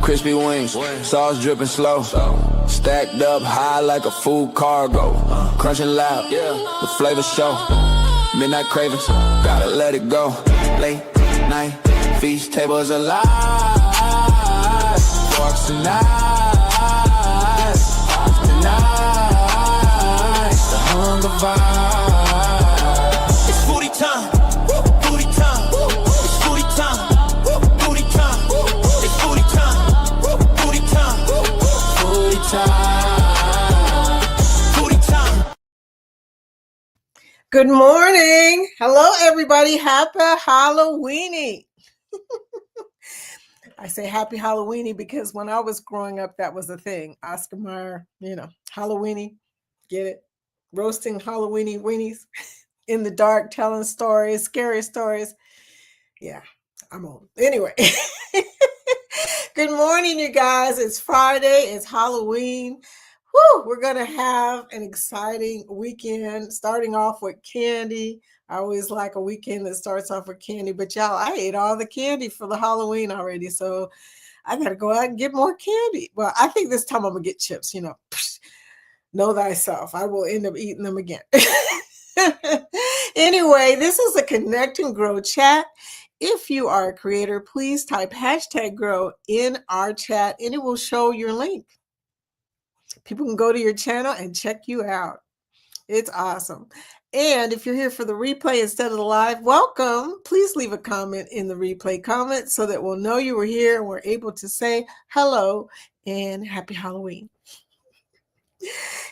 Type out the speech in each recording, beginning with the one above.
crispy wings, sauce dripping slow. Stacked up high like a food cargo. Crunching loud, the flavor show. Midnight cravings, gotta let it go. Late night, feast tables alive. Forks tonight, the hunger vibe. It's foodie time, foodie time. It's foodie time, foodie time. It's foodie time, foodie time. Foodie time. Good morning. Hello, everybody. Happy Halloweeny. I say happy Halloweeny because when I was growing up, that was a thing. Oscar Mayer, Halloweeny, get it? Roasting Halloweeny weenies in the dark, telling stories, scary stories. Yeah, I'm old. Anyway, good morning, you guys. It's Friday. It's Halloween. Woo, we're going to have an exciting weekend, starting off with candy. I always like a weekend that starts off with candy, but y'all, I ate all the candy for the Halloween already, so I got to go out and get more candy. Well, I think this time I'm going to get chips, know thyself. I will end up eating them again. Anyway, this is a Connect and Grow chat. If you are a creator, please type #grow in our chat, and it will show your link. People can go to your channel and check you out. It's awesome. And if you're here for the replay instead of the live, welcome. Please leave a comment in the replay comment so that we'll know you were here and we're able to say hello and happy Halloween.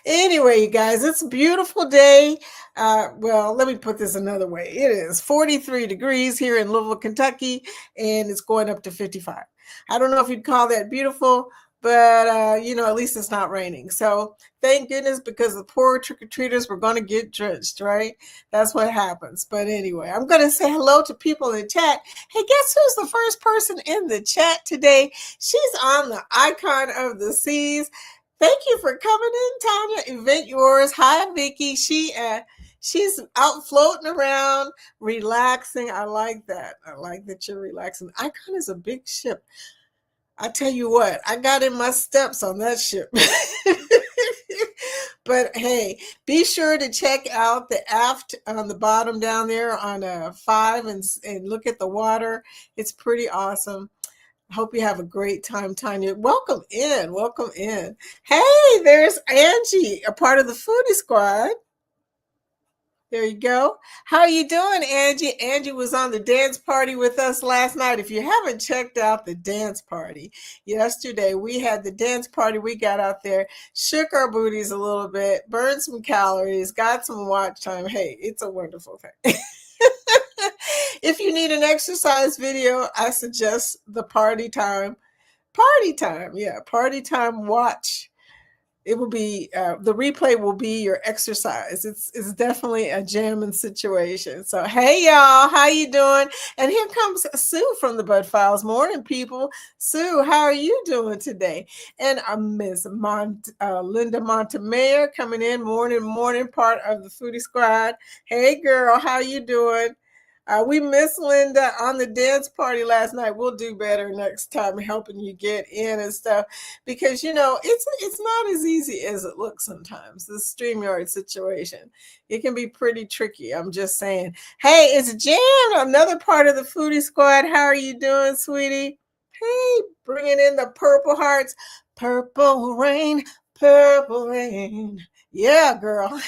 Anyway, you guys, it's a beautiful day. Well, let me put this another way. It is 43 degrees here in Louisville, Kentucky, and it's going up to 55. I don't know if you'd call that beautiful, but, at least it's not raining. So thank goodness, because the poor trick-or-treaters were going to get drenched, right? That's what happens. But anyway, I'm going to say hello to people in the chat. Hey, guess who's the first person in the chat today? She's on the icon of the seas. Thank you for coming in, Tanya. Event yours. Hi, Vicky. She's out floating around, relaxing. I like that. I like that you're relaxing. Icon is a big ship. I tell you what, I got in my steps on that ship. But hey, be sure to check out the aft on the bottom down there on 5 and look at the water. It's pretty awesome. I hope you have a great time, Tanya. Welcome in. Welcome in. Hey, there's Angie, a part of the Foodie Squad. There you go. How are you doing, Angie? Angie was on the dance party with us last night. If you haven't checked out the dance party, yesterday we had the dance party. We got out there, shook our booties a little bit, burned some calories, got some watch time. Hey, it's a wonderful thing. If you need an exercise video, I suggest the party time watch. It will be, the replay will be your exercise. It's definitely a jamming situation. So, hey, y'all, how you doing? And here comes Sue from the Bud Files. Morning, people. Sue, how are you doing today? And Miss Linda Montemayor coming in, morning, part of the Foodie Squad. Hey, girl, how you doing? We missed Linda on the dance party last night. We'll do better next time, helping you get in and stuff, because it's not as easy as it looks sometimes. The StreamYard situation, it can be pretty tricky. I'm just saying. Hey, it's Jan, another part of the Foodie Squad. How are you doing, sweetie? Hey, bringing in the purple hearts. Purple rain, purple rain. Yeah, girl.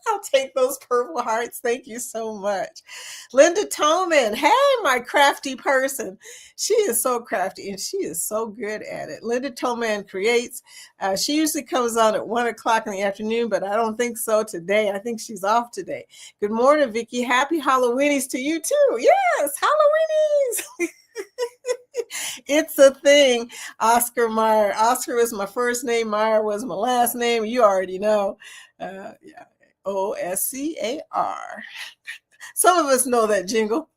I'll take those purple hearts. Thank you so much. Linda Toman. Hey, my crafty person. She is so crafty and she is so good at it. Linda Toman creates. She usually comes on at 1 o'clock in the afternoon, but I don't think so today. I think she's off today. Good morning, Vicky. Happy Halloweenies to you too. Yes, Halloweenies. It's a thing. Oscar Mayer. Oscar was my first name. Meyer was my last name. You already know. Yeah. OSCAR. Some of us know that jingle.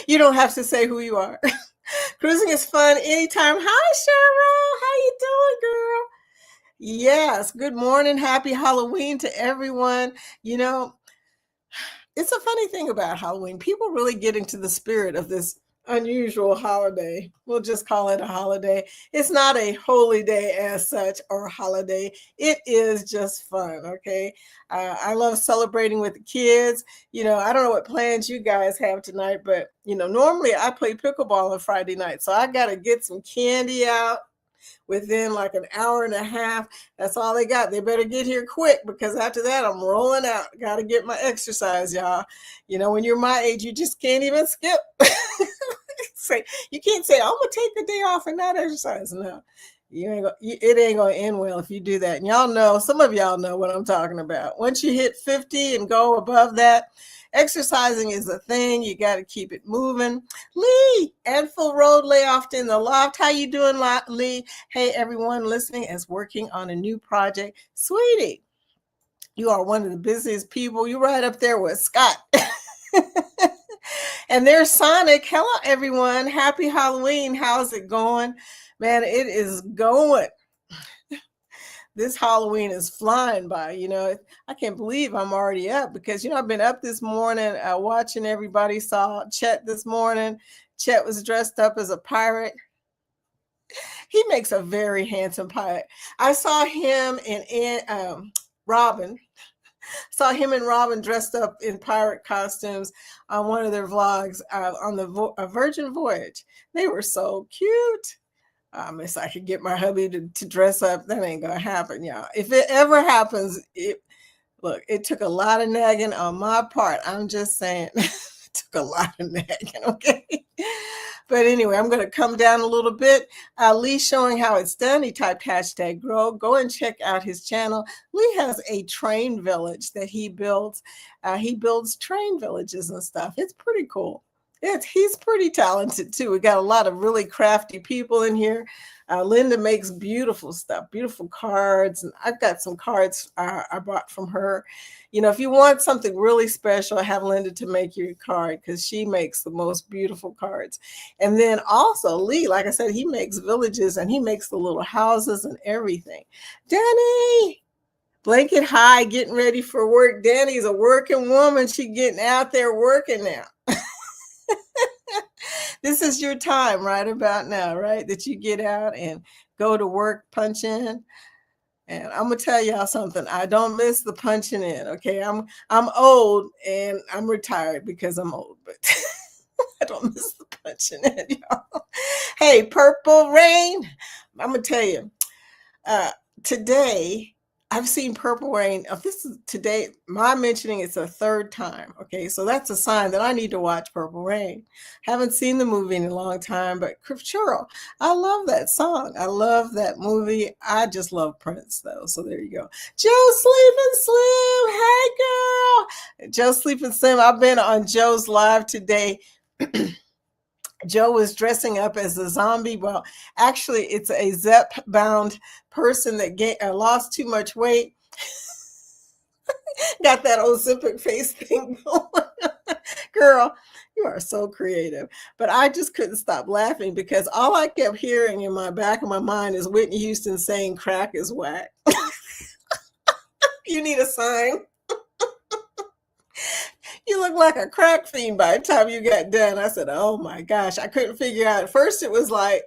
You don't have to say who you are. Cruising is fun anytime. Hi, Cheryl. How you doing, girl? Yes. Good morning. Happy Halloween to everyone. It's a funny thing about Halloween. People really get into the spirit of this unusual holiday. We'll just call it a holiday. It's not a holy day as such or a holiday. It is just fun, okay? I love celebrating with the kids. I don't know what plans you guys have tonight, but normally I play pickleball on Friday night, so I got to get some candy out within like an hour and a half. That's all they got. They better get here quick because after that, I'm rolling out. Got to get my exercise, y'all. When you're my age, you just can't even skip. You can't say, I'm going to take the day off and not exercise. No, it ain't going to end well if you do that. And y'all know, some of y'all know what I'm talking about. Once you hit 50 and go above that, exercising is a thing. You got to keep it moving. Lee, Anfield Road layoff in the loft. How you doing, Lee? Hey, everyone listening is working on a new project. Sweetie, you are one of the busiest people. You're right up there with Scott. And there's Sonic. Hello, everyone. Happy Halloween. How's it going? Man, it is going. This Halloween is flying by. I can't believe I'm already up because, I've been up this morning watching everybody. Saw Chet this morning. Chet was dressed up as a pirate. He makes a very handsome pirate. I saw him and Robin. Saw him and Robin dressed up in pirate costumes on one of their vlogs on the Virgin Voyage. They were so cute. If I could get my hubby to dress up, that ain't gonna happen, y'all. If it ever happens, it took a lot of nagging on my part. I'm just saying, it took a lot of nagging, okay? But anyway, I'm going to come down a little bit. Lee's showing how it's done. He typed #grow. Go and check out his channel. Lee has a train village that he builds. He builds train villages and stuff. It's pretty cool. He's pretty talented too. We got a lot of really crafty people in here. Linda makes beautiful stuff, beautiful cards. And I've got some cards I bought from her. If you want something really special, have Linda to make you a card because she makes the most beautiful cards. And then also Lee, like I said, he makes villages and he makes the little houses and everything. Danny, blanket high, getting ready for work. Danny's a working woman. She getting out there working now. This is your time right about now, right? That you get out and go to work, punch in. And I'm gonna tell y'all something. I don't miss the punching in. Okay, I'm old and I'm retired because I'm old, but I don't miss the punching in, y'all. Hey, Purple Rain. I'm gonna tell you. Today I've seen Purple Rain. This is today. My mentioning it's a third time. Okay, so that's a sign that I need to watch Purple Rain. Haven't seen the movie in a long time, but Sure, I love that song. I love that movie. I just love Prince though. So there you go. Joe Sleeping Slim. Hey girl. Joe Sleeping Slim. I've been on Joe's live today. Joe was dressing up as a zombie. Well, actually, it's a Zep-bound person that lost too much weight. Got that Ozempic face thing going. Girl, you are so creative. But I just couldn't stop laughing because all I kept hearing in my back of my mind is Whitney Houston saying crack is whack. You need a sign. You look like a crack fiend by the time you got done. I said, oh my gosh. I couldn't figure out. At first it was like,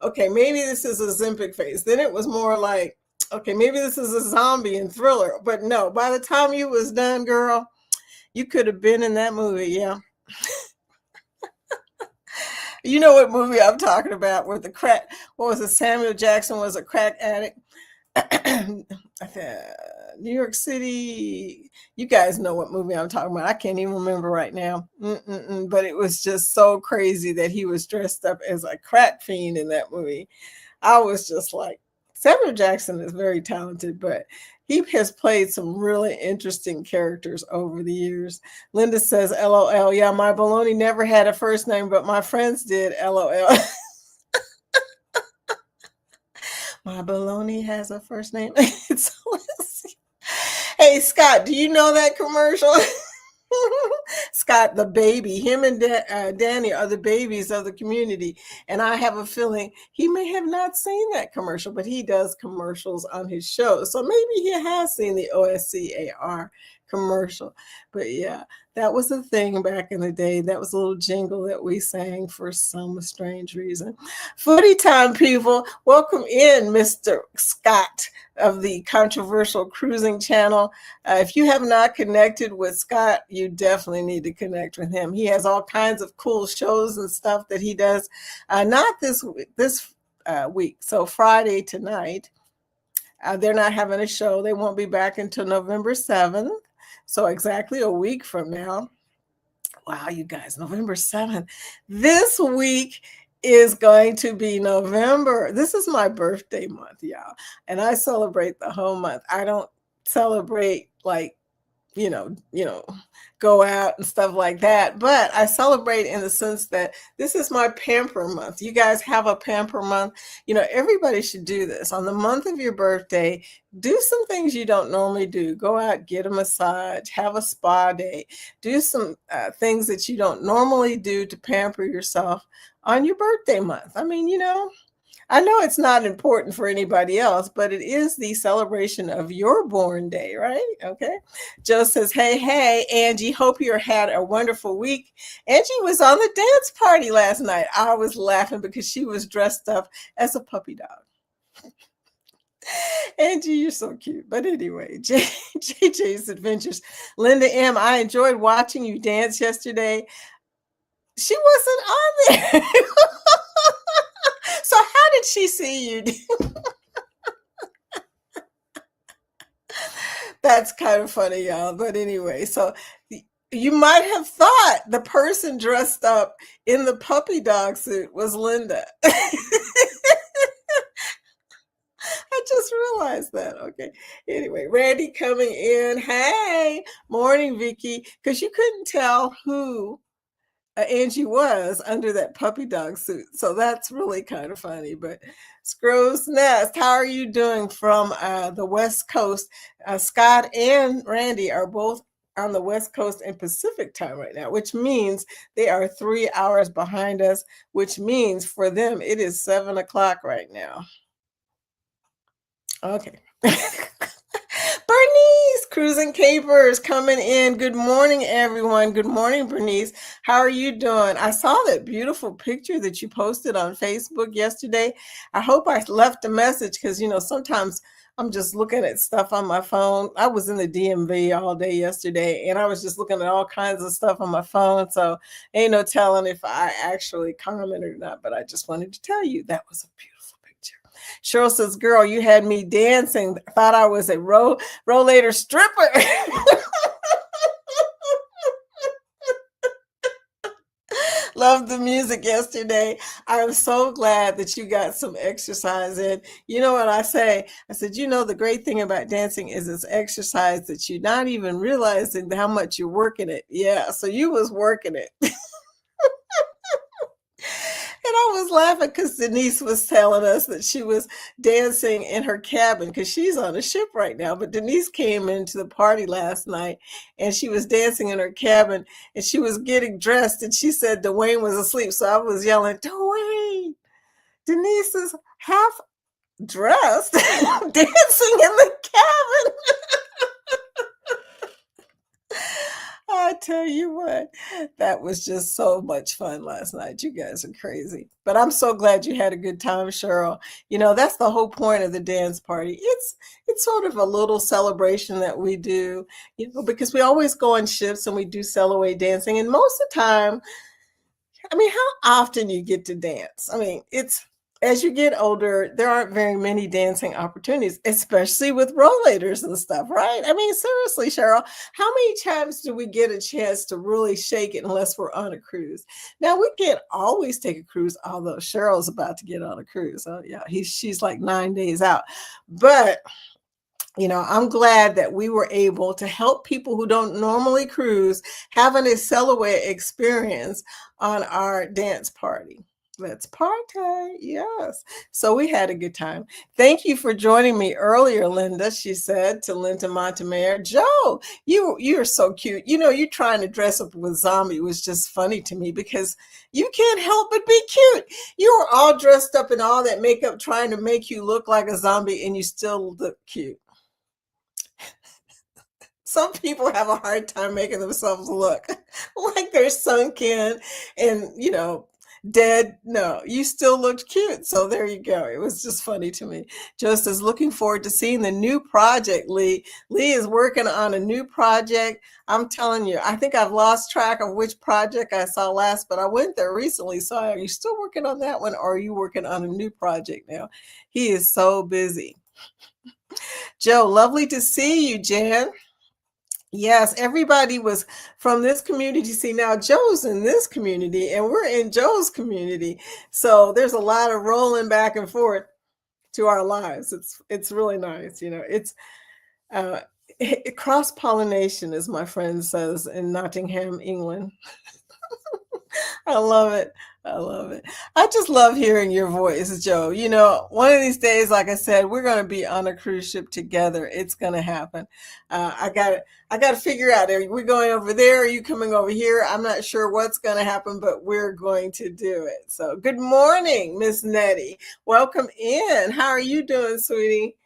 okay, maybe this is a Ozempic face. Then it was more like, okay, maybe this is a zombie in Thriller. But no, by the time you was done, girl, you could have been in that movie. Yeah. You know what movie I'm talking about with the crack. What was it? Samuel Jackson was a crack addict. New York City. You guys know what movie I'm talking about. I can't even remember right now. But it was just so crazy that he was dressed up as a crack fiend in that movie. I was just like, Samuel Jackson is very talented, but he has played some really interesting characters over the years. Linda says, LOL. Yeah, my baloney never had a first name, but my friends did. LOL. My baloney has a first name. Hey, Scott, do you know that commercial? Scott, the baby, him and Danny are the babies of the community. And I have a feeling he may have not seen that commercial, but he does commercials on his show. So maybe he has seen the OSCAR commercial. But yeah, that was a thing back in the day. That was a little jingle that we sang for some strange reason. Foodie time, people. Welcome in, Mr. Scott of the controversial cruising channel. If you have not connected with Scott, you definitely need to connect with him. He has all kinds of cool shows and stuff that he does. Not this week. So Friday tonight, they're not having a show. They won't be back until November 7th. So exactly a week from now. Wow, you guys, November 7th. This week is going to be November. This is my birthday month, y'all. And I celebrate the whole month. I don't celebrate like, go out and stuff like that. But I celebrate in the sense that this is my pamper month. You guys have a pamper month. Everybody should do this. On the month of your birthday, do some things you don't normally do. Go out, get a massage, have a spa day, do some things that you don't normally do to pamper yourself on your birthday month. I mean, I know it's not important for anybody else, but it is the celebration of your born day, right? Okay. Joe says, hey, Angie, hope you had a wonderful week. Angie was on the dance party last night. I was laughing because she was dressed up as a puppy dog. Angie, you're so cute. But anyway, JJ's Adventures. Linda M., I enjoyed watching you dance yesterday. She wasn't on there. So how did she see you? That's kind of funny, y'all. But anyway, so you might have thought the person dressed up in the puppy dog suit was Linda. I just realized that. Okay. Anyway, Randy coming in. Hey, morning, Vicky. Because you couldn't tell who Angie was under that puppy dog suit. So that's really kind of funny. But Scrow's Nest, how are you doing from the West Coast? Scott and Randy are both on the West Coast in Pacific time right now, which means they are 3 hours behind us, which means for them it is 7 o'clock right now. Okay. Bernice, Cruising Capers coming in. Good morning, everyone. Good morning, Bernice. How are you doing? I saw that beautiful picture that you posted on Facebook yesterday. I hope I left a message because, sometimes I'm just looking at stuff on my phone. I was in the DMV all day yesterday, and I was just looking at all kinds of stuff on my phone. So ain't no telling if I actually commented or not, but I just wanted to tell you that was a beautiful picture. Cheryl says, girl, you had me dancing. Thought I was a rollator stripper. Loved the music yesterday. I'm so glad that you got some exercise in. You know what I say? I said, the great thing about dancing is it's exercise that you're not even realizing how much you're working it. Yeah, so you was working it. And I was laughing because Denise was telling us that she was dancing in her cabin because she's on a ship right now. But Denise came into the party last night and she was dancing in her cabin and she was getting dressed and she said Dwayne was asleep. So I was yelling, Dwayne, Denise is half dressed dancing in the cabin. I tell you what, that was just so much fun last night. You guys are crazy. But I'm so glad you had a good time, Cheryl. That's the whole point of the dance party. It's sort of a little celebration that we do, because we always go on shifts and we do sail away dancing. And most of the time, how often you get to dance? As you get older, there aren't very many dancing opportunities, especially with rollators and stuff, right? Seriously, Cheryl, how many times do we get a chance to really shake it unless we're on a cruise? Now, we can't always take a cruise, although Cheryl's about to get on a cruise. Oh, yeah, she's like 9 days out. But I'm glad that we were able to help people who don't normally cruise having a sail away experience on our dance party. Let's party. Yes. So we had a good time. Thank you for joining me earlier, Linda, she said to Linda Montemayor. Joe, you're so cute. You trying to dress up with zombie was just funny to me because you can't help but be cute. You were all dressed up in all that makeup trying to make you look like a zombie and you still look cute. Some people have a hard time making themselves look like they're sunk in and, dead. No, you still looked cute. So there you go. It was just funny to me. Just as looking forward to seeing the new project, Lee. Lee is working on a new project. I'm telling you, I think I've lost track of which project I saw last, but I went there recently. So are you still working on that one, or are you working on a new project now? He is so busy. Joe, lovely to see you, Jan. Yes, everybody was from this community. See, now Joe's in this community and we're in Joe's community. So there's a lot of rolling back and forth to our lives. It's really nice. It's uh, cross-pollination, as my friend says in Nottingham, England. I love it. I love it. I just love hearing your voice, Joe. One of these days, like I said, we're going to be on a cruise ship together. It's going to happen. I got to figure out, are we going over there? Are you coming over here? I'm not sure what's going to happen, but we're going to do it. So good morning, Miss Nettie. Welcome in. How are you doing, sweetie?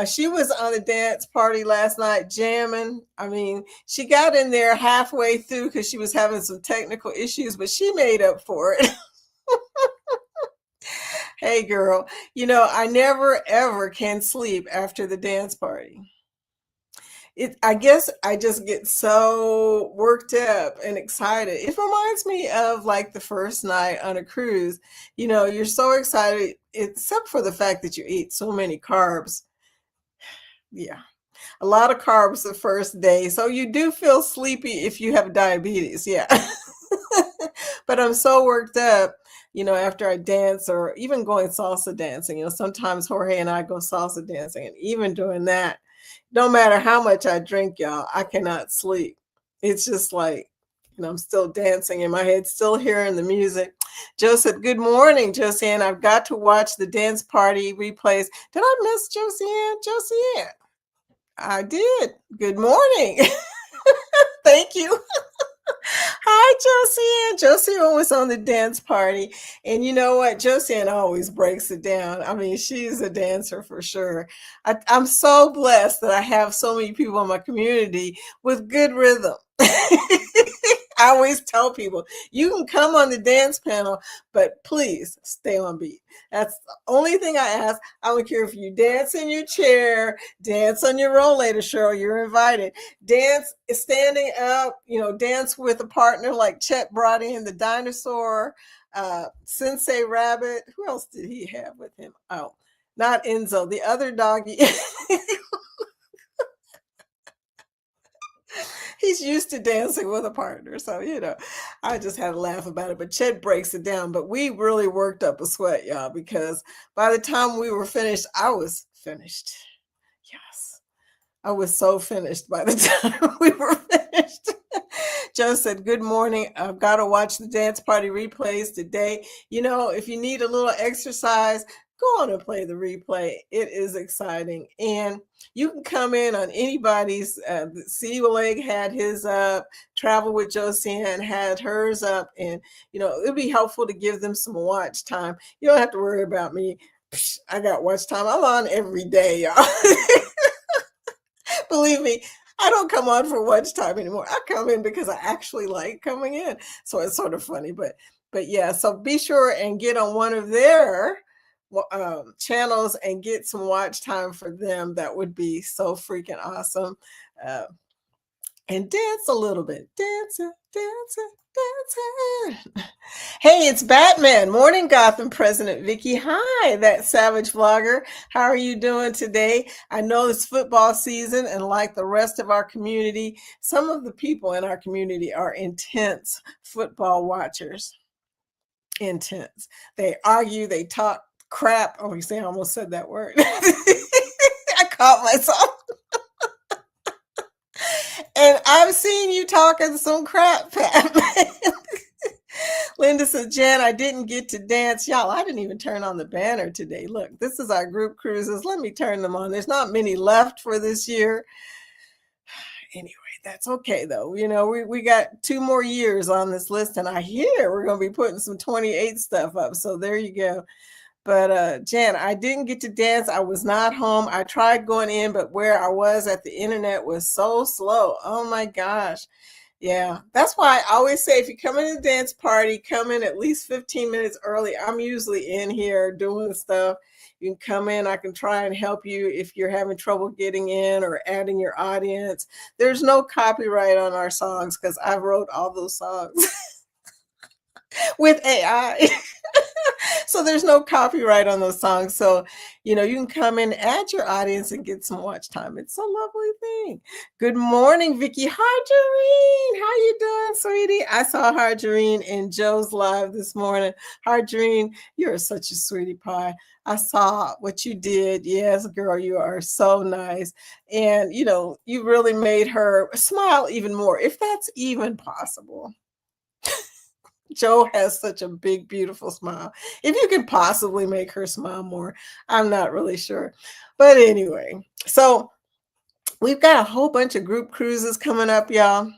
She was on a dance party last night jamming. I mean, she got in there halfway through because she was having some technical issues, but she made up for it. Hey, girl, I never, ever can sleep after the dance party. I guess I just get so worked up and excited. It reminds me of like the first night on a cruise. You're so excited, except for the fact that you eat so many carbs. Yeah, a lot of carbs the first day. So you do feel sleepy if you have diabetes. Yeah. But I'm so worked up, after I dance or even going salsa dancing. Sometimes Jorge and I go salsa dancing, and even doing that, no matter how much I drink, y'all, I cannot sleep. It's just like, I'm still dancing in my head, still hearing the music. Joe said, good morning, Josiane. I've got to watch the dance party replays. Did I miss Josiane? Josiane. I did. Good morning. Thank you. Hi, Josiane. Josiane was on the dance party. And you know what? Josiane always breaks it down. I mean, she's a dancer for sure. I'm so blessed that I have so many people in my community with good rhythm. I always tell people, you can come on the dance panel, but please stay on beat. That's the only thing I ask. I don't care if you dance in your chair, dance on your rollator, Cheryl, you're invited. Dance standing up, dance with a partner like Chet brought in the dinosaur, Sensei Rabbit. Who else did he have with him? Oh, not Enzo, the other doggy. He's used to dancing with a partner. So, I just had to laugh about it. But Chet breaks it down. But we really worked up a sweat, y'all, because by the time we were finished, I was finished. Yes. I was so finished by the time we were finished. Joe said, good morning. I've got to watch the dance party replays today. If you need a little exercise, go on and play the replay. It is exciting. And you can come in on anybody's. Steve Leg had his up. Travel with Josiane had hers up. And, it'd be helpful to give them some watch time. You don't have to worry about me. I got watch time. I'm on every day, y'all. Believe me, I don't come on for watch time anymore. I come in because I actually like coming in. So it's sort of funny. But yeah, so be sure and get on one of their channels and get some watch time for them. That would be so freaking awesome. And dance a little bit. Dancing. Hey, it's Batman. Morning, Gotham President Vicky. Hi, that savage vlogger. How are you doing today? I know it's football season, and like the rest of our community, some of the people in our community are intense football watchers. Intense. They argue, they talk crap. Oh, you see, I almost said that word. I caught myself. And I've seen you talking some crap, Pat. Linda said, Jan, I didn't get to dance. Y'all, I didn't even turn on the banner today. Look, this is our group cruises. Let me turn them on. There's not many left for this year. Anyway, that's okay, though. We got 2 more years on this list, and I hear we're going to be putting some 28 stuff up. So there you go. But Jan, I didn't get to dance. I was not home. I tried going in, but where I was at the internet was so slow. Oh my gosh. Yeah, that's why I always say if you come in a dance party, come in at least 15 minutes early. I'm usually in here doing stuff. You can come in, I can try and help you if you're having trouble getting in or adding your audience. There's no copyright on our songs because I wrote all those songs with AI. So there's no copyright on those songs. So, you can come in, add your audience, and get some watch time. It's a lovely thing. Good morning, Vicky. Harjareen. How you doing, sweetie? I saw Harjareen in Joe's live this morning. Harjareen, you're such a sweetie pie. I saw what you did. Yes, girl, you are so nice. And, you really made her smile even more, if that's even possible. Joe has such a big, beautiful smile. If you can possibly make her smile more, I'm not really sure. But anyway, so we've got a whole bunch of group cruises coming up, y'all.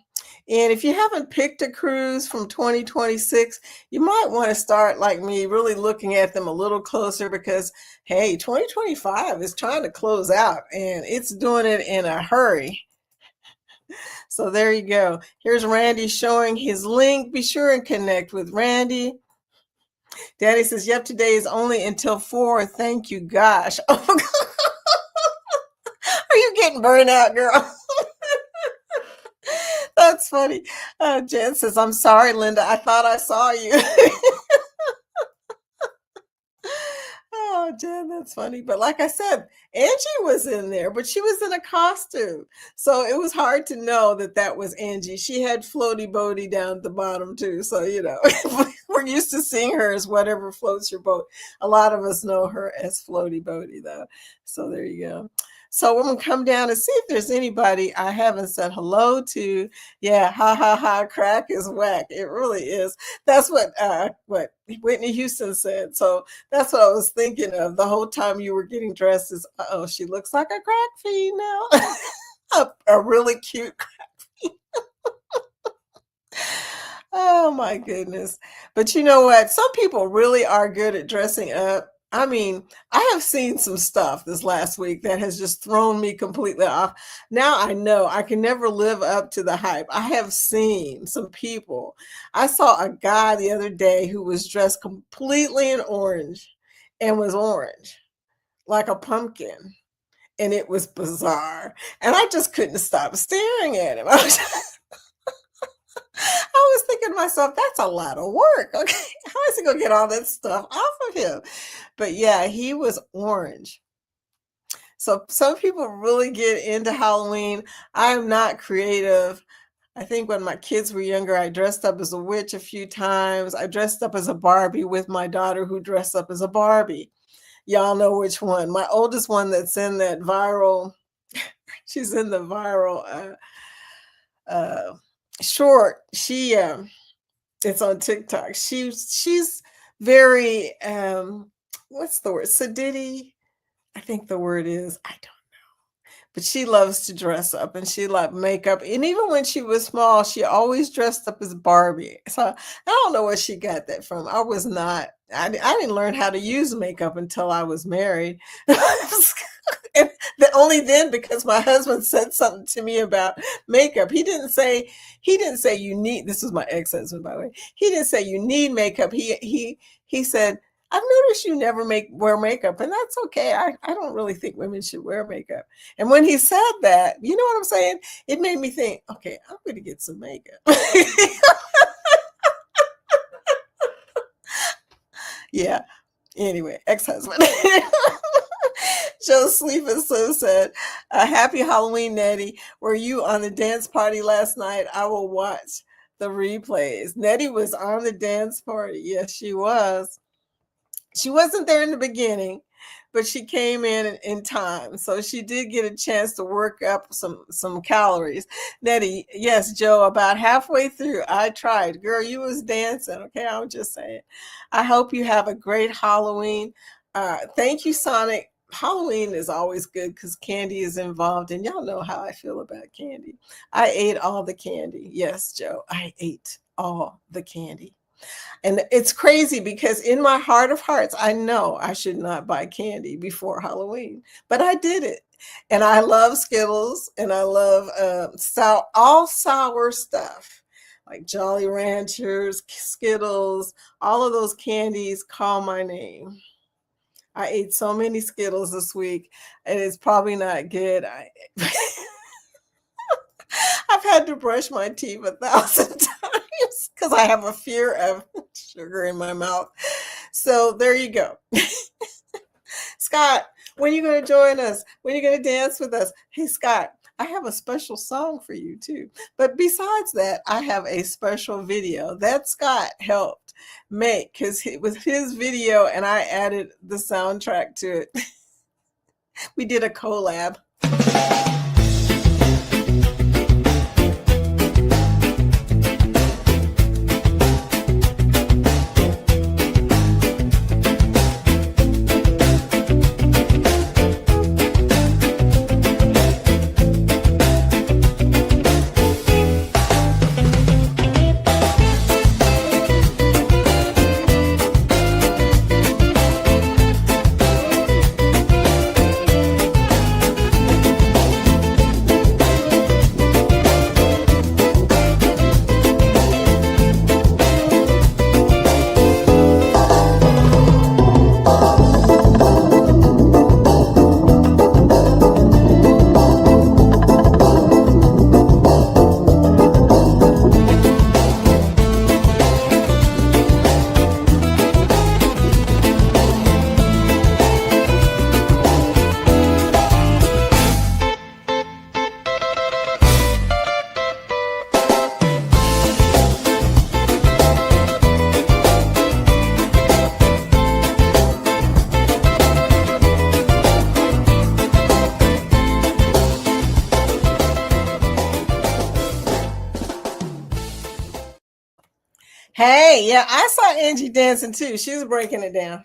And if you haven't picked a cruise from 2026, you might want to start, like me, really looking at them a little closer because, hey, 2025 is trying to close out and it's doing it in a hurry. So there you go. Here's Randy showing his link. Be sure and connect with Randy. Daddy says, yep, today is only until 4. Thank you, gosh. Oh, God. Are you getting burned out, girl? That's funny. Jen says, I'm sorry, Linda. I thought I saw you. Oh, Jen, that's funny. But like I said, Angie was in there, but she was in a costume. So it was hard to know that was Angie. She had floaty boaty down at the bottom too. So, we're used to seeing her as whatever floats your boat. A lot of us know her as floaty boaty though. So there you go. So I'm going to come down and see if there's anybody I haven't said hello to. Yeah, ha, ha, ha, crack is whack. It really is. That's what Whitney Houston said. So that's what I was thinking of the whole time you were getting dressed is, she looks like a crack female. a really cute crack female. Oh, my goodness. But you know what? Some people really are good at dressing up. I mean, I have seen some stuff this last week that has just thrown me completely off. Now I know I can never live up to the hype. I have seen some people. I saw a guy the other day who was dressed completely in orange and was orange, like a pumpkin. And it was bizarre. And I just couldn't stop staring at him. I was thinking to myself, that's a lot of work. Okay, how is he going to get all that stuff off of him? But yeah, he was orange. So some people really get into Halloween. I am not creative. I think when my kids were younger, I dressed up as a witch a few times. I dressed up as a Barbie with my daughter who dressed up as a Barbie. Y'all know which one. My oldest one that's in that viral, she's in the viral short. It's on TikTok. She's very what's the word? Sadiddy. I think the word is, I don't know. But she loves to dress up and she loved makeup. And even when she was small, she always dressed up as Barbie. So I don't know where she got that from. I didn't learn how to use makeup until I was married. And only then, because my husband said something to me about makeup. He didn't say you need, this was my ex-husband, by the way. He didn't say you need makeup. He said, I've noticed you never wear makeup, and that's okay. I don't really think women should wear makeup. And when he said that, you know what I'm saying? It made me think, okay, I'm going to get some makeup. Yeah. Anyway, ex-husband. Joe Sleeping So said, happy Halloween, Nettie. Were you on the dance party last night? I will watch the replays. Nettie was on the dance party. Yes, she was. She wasn't there in the beginning, but she came in time. So she did get a chance to work up some calories. Nettie, yes, Joe, about halfway through, I tried. Girl, you was dancing. Okay, I'm just saying. I hope you have a great Halloween. Thank you, Sonic. Halloween is always good because candy is involved, and y'all know how I feel about candy. I ate all the candy. Yes, Joe, I ate all the candy. And it's crazy because in my heart of hearts, I know I should not buy candy before Halloween, but I did it. And I love Skittles and I love all sour stuff like Jolly Ranchers, Skittles, all of those candies call my name. I ate so many Skittles this week, and it's probably not good. I've had to brush my teeth 1,000 times because I have a fear of sugar in my mouth. So there you go. Scott, when are you going to join us? When are you going to dance with us? Hey, Scott, I have a special song for you too. But besides that, I have a special video that Scott helped make because it was his video and I added the soundtrack to it. We did a collab. Hey, yeah, I saw Angie dancing too. She was breaking it down.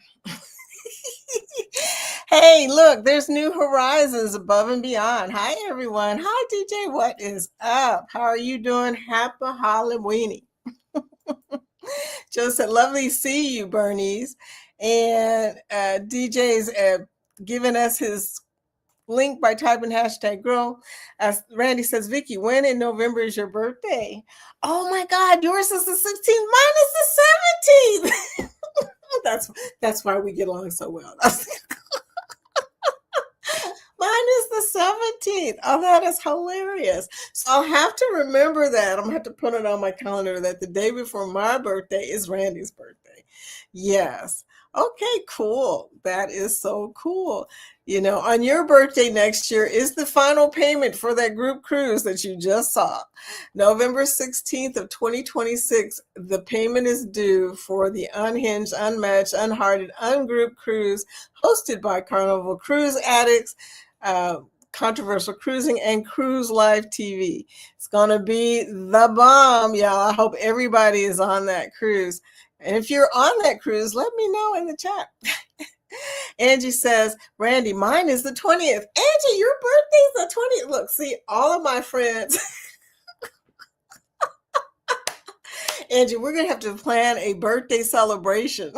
Hey, look, there's New Horizons above and beyond. Hi, everyone. Hi, DJ. What is up? How are you doing? Happy Halloween. Joe said, lovely to see you, Bernice. And DJ's giving us his link by typing hashtag girl. As Randy says, Vicky, when in November is your birthday? Oh my God, yours is the 16th, mine is the 17th. That's why we get along so well. Mine is the 17th. Oh, that is hilarious. So I'll have to remember that. I'm going to have to put it on my calendar that the day before my birthday is Randy's birthday. Yes. Okay, cool. That is so cool. You know, on your birthday next year is the final payment for that group cruise that you just saw. November 16th of 2026, the payment is due for the unhinged, unmatched, unhearted, ungrouped cruise hosted by Carnival Cruise Addicts, Controversial Cruising, and Cruise Live TV. It's going to be the bomb, y'all. I hope everybody is on that cruise. And if you're on that cruise, let me know in the chat. Angie says, Randy, mine is the 20th. Angie, your birthday's the 20th. Look, see, all of my friends. Angie, we're going to have to plan a birthday celebration.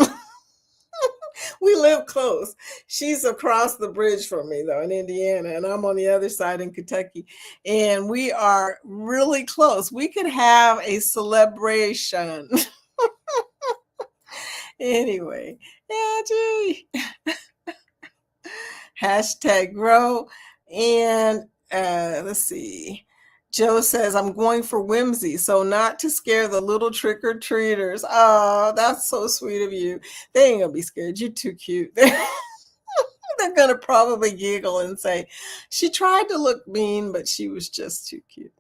We live close. She's across the bridge from me, though, in Indiana, and I'm on the other side in Kentucky. And we are really close. We could have a celebration. Anyway, Angie. Hashtag grow. And let's see. Joe says, I'm going for whimsy, so not to scare the little trick-or-treaters. Oh, that's so sweet of you. They ain't going to be scared. You're too cute. They're going to probably giggle and say, she tried to look mean, but she was just too cute.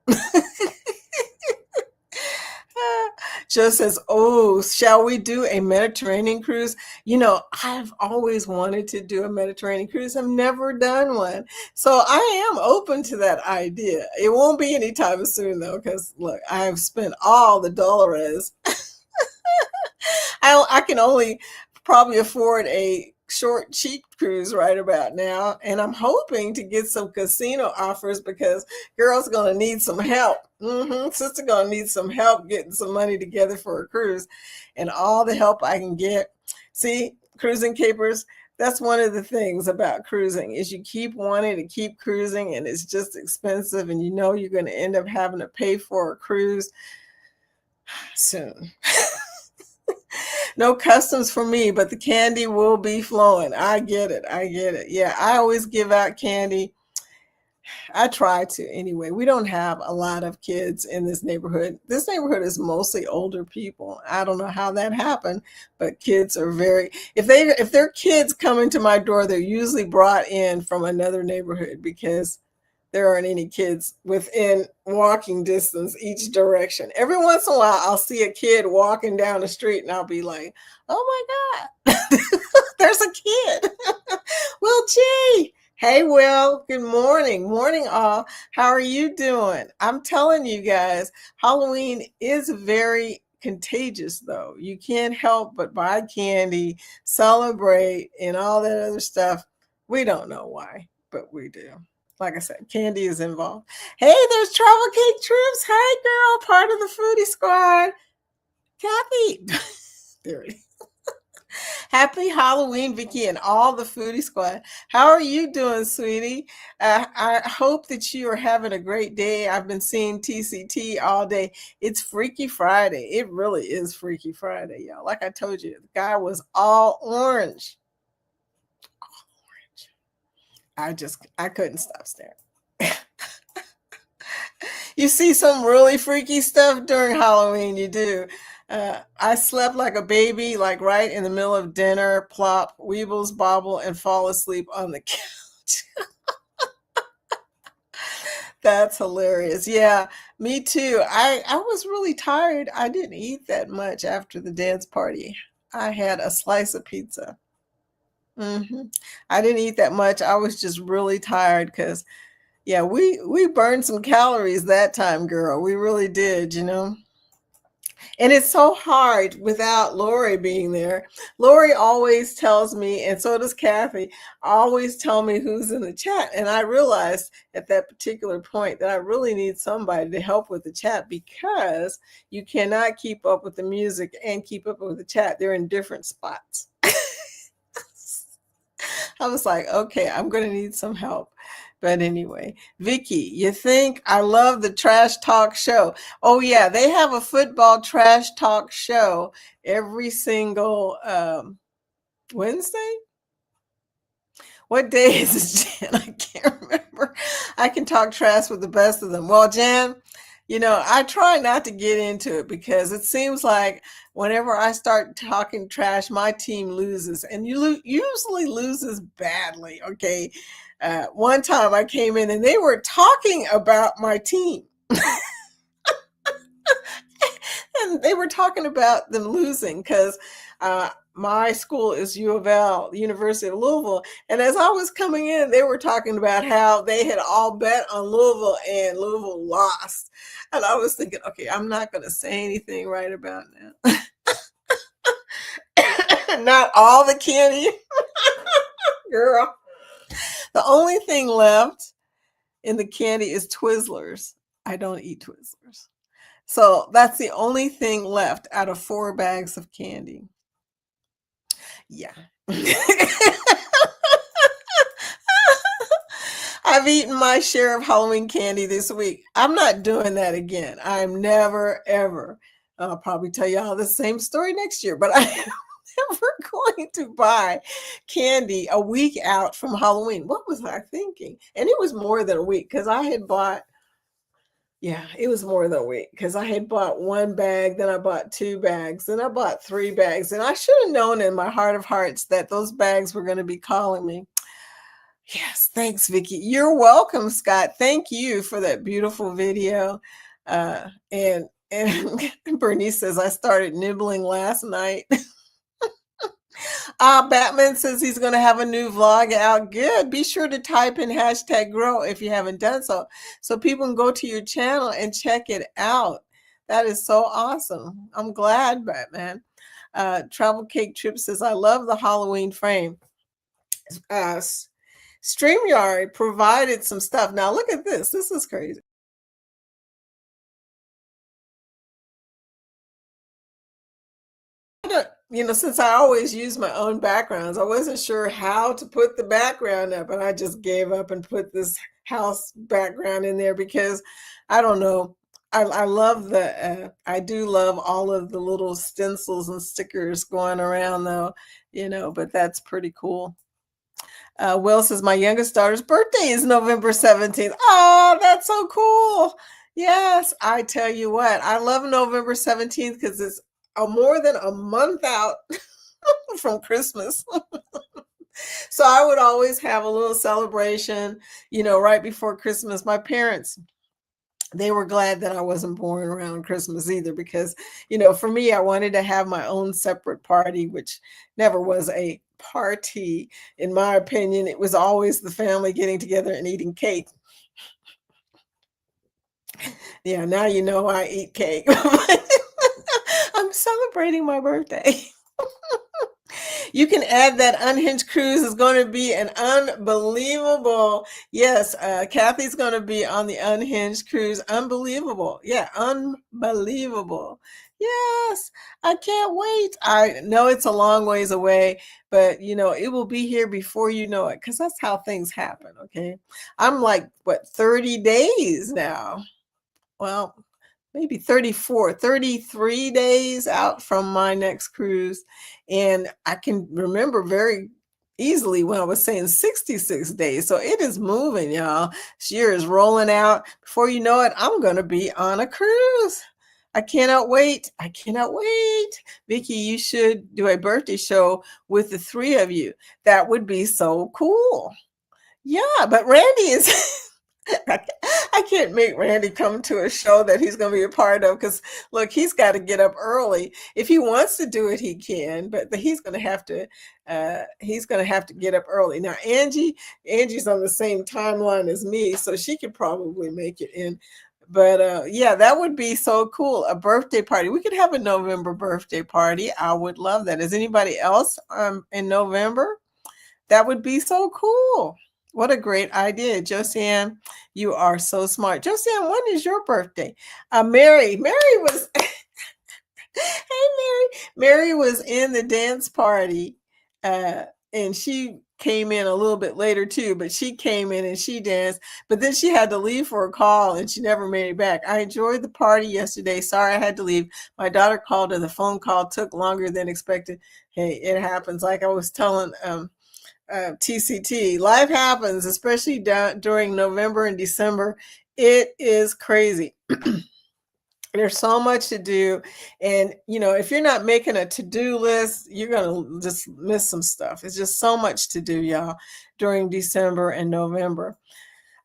Joe says, oh, shall we do a Mediterranean cruise? You know, I've always wanted to do a Mediterranean cruise. I've never done one. So I am open to that idea. It won't be anytime soon, though, because, look, I've spent all the dollars. I can only probably afford a short cheap cruise right about now, and I'm hoping to get some casino offers because girl's gonna need some help. Sister gonna need some help getting some money together for a cruise, and all the help I can get. See, cruising capers, that's one of the things about cruising is you keep wanting to keep cruising and it's just expensive, and you know you're going to end up having to pay for a cruise soon. No customs for me, but the candy will be flowing. I get it. I get it. Yeah, I always give out candy. I try to anyway. We don't have a lot of kids in this neighborhood. This neighborhood is mostly older people. I don't know how that happened, but kids are very, if they're kids coming to my door, they're usually brought in from another neighborhood because there aren't any kids within walking distance each direction. Every once in a while, I'll see a kid walking down the street and I'll be like, oh my God, there's a kid. Well, gee. Hey, Will, good morning. Morning, all. How are you doing? I'm telling you guys, Halloween is very contagious, though. You can't help but buy candy, celebrate, and all that other stuff. We don't know why, but we do. Like I said, candy is involved. Hey, there's Travel Cake Trips. Hi, girl, part of the Foodie Squad. Kathy. There it is. Happy Halloween, Vicky, and all the Foodie Squad. How are you doing, sweetie? I hope that you are having a great day. I've been seeing TCT all day. It's Freaky Friday. It really is Freaky Friday, y'all. Like I told you, the guy was all orange. I couldn't stop staring. You see some really freaky stuff during Halloween, you do. I slept like a baby, like right in the middle of dinner, plop, weebles, bobble, and fall asleep on the couch. That's hilarious. Yeah, me too. I was really tired. I didn't eat that much after the dance party. I had a slice of pizza. I didn't eat that much. I was just really tired because, yeah, we burned some calories that time, girl. We really did, you know. And it's so hard without Lori being there. Lori always tells me, and so does Kathy, always tell me who's in the chat. And I realized at that particular point that I really need somebody to help with the chat because you cannot keep up with the music and keep up with the chat. They're in different spots. I was like, okay, I'm going to need some help. But anyway, Vicky, you think I love the trash talk show? Oh yeah, they have a football trash talk show every single Wednesday. What day is it, Jan? I can't remember. I can talk trash with the best of them. Well, Jan, you know, I try not to get into it because it seems like whenever I start talking trash, my team loses, and usually loses badly. Okay. One time I came in and they were talking about my team. And they were talking about them losing because my school is U of L, University of Louisville. And as I was coming in, they were talking about how they had all bet on Louisville and Louisville lost. And I was thinking, okay, I'm not going to say anything right about now. Not all the candy. Girl. The only thing left in the candy is Twizzlers. I don't eat Twizzlers. So that's the only thing left out of 4 bags of candy. Yeah. I've eaten my share of Halloween candy this week. I'm not doing that again. I'm never, ever. I'll probably tell y'all the same story next year, but I'm never going to buy candy a week out from Halloween. What was I thinking? And it was more than a week because I had bought, yeah, it was more than a week because I had bought 1 bag, then I bought 2 bags, then I bought 3 bags. And I should have known in my heart of hearts that those bags were going to be calling me. Yes, thanks, Vicky. You're welcome, Scott. Thank you for that beautiful video. And Bernice says, I started nibbling last night. Batman says he's going to have a new vlog out. Good. Be sure to type in #grow if you haven't done so. So people can go to your channel and check it out. That is so awesome. I'm glad, Batman. Travel Cake Trip says, I love the Halloween frame. uh, StreamYard provided some stuff. Now look at this. This is crazy. Since I always use my own backgrounds, I wasn't sure how to put the background up, and I just gave up and put this house background in there because I don't know. I love I do love all of the little stencils and stickers going around though, but that's pretty cool. Will says, my youngest daughter's birthday is November 17th. Oh, that's so cool. Yes, I tell you what, I love November 17th because it's more than a month out from Christmas. So I would always have a little celebration, right before Christmas. My parents, they were glad that I wasn't born around Christmas either, because, for me, I wanted to have my own separate party, which never was a party, in my opinion. It was always the family getting together and eating cake. Yeah, now you know I eat cake. I'm celebrating my birthday. You can add that Unhinged cruise is going to be an unbelievable. Yes, Kathy's going to be on the Unhinged cruise. Unbelievable. Yeah, unbelievable. Yes, I can't wait. I know it's a long ways away, but it will be here before you know it, because that's how things happen. Okay. I'm like, what, 30 days now? Well, maybe 34, 33 days out from my next cruise. And I can remember very easily when I was saying 66 days. So it is moving, y'all. This year is rolling out. Before you know it, I'm going to be on a cruise. I cannot wait. I cannot wait. Vicky, you should do a birthday show with the three of you. That would be so cool. Yeah, but Randy is I can't make Randy come to a show that he's going to be a part of, because look, he's got to get up early. If he wants to do it, he can, but he's going to have to get up early. Now, Angie's on the same timeline as me, so she could probably make it in. But yeah, that would be so cool. A birthday party. We could have a November birthday party. I would love that. Is anybody else in November? That would be so cool. What a great idea. Josiane, you are so smart. Josiane, when is your birthday? Mary was, hey, Mary was in the dance party, and she came in a little bit later too, but she came in and she danced, but then she had to leave for a call and she never made it back. I enjoyed the party yesterday. Sorry I had to leave. My daughter called and the phone call took longer than expected. Hey, it happens. Like I was telling, TCT. Life happens, especially during November and December. It is crazy. There's so much to do. And, if you're not making a to-do list, you're going to just miss some stuff. It's just so much to do, y'all, during December and November.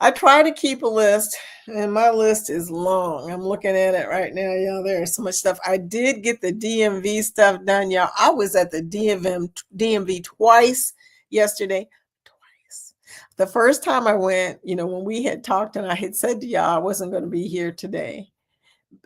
I try to keep a list, and my list is long. I'm looking at it right now, y'all. There's so much stuff. I did get the DMV stuff done, y'all. I was at the DMV twice yesterday. Twice. The first time I went, when we had talked and I had said to y'all I wasn't going to be here today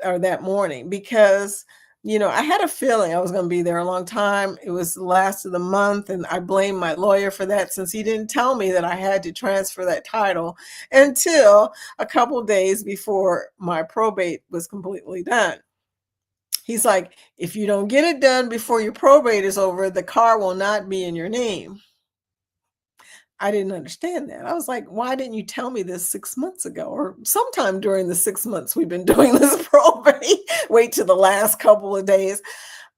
or that morning, because I had a feeling I was going to be there a long time. It was the last of the month, and I blame my lawyer for that, since he didn't tell me that I had to transfer that title until a couple of days before my probate was completely done. He's like, if you don't get it done before your probate is over, the car will not be in your name. I didn't understand that. I was like, why didn't you tell me this 6 months ago, or sometime during the 6 months we've been doing this probate? Wait till the last couple of days.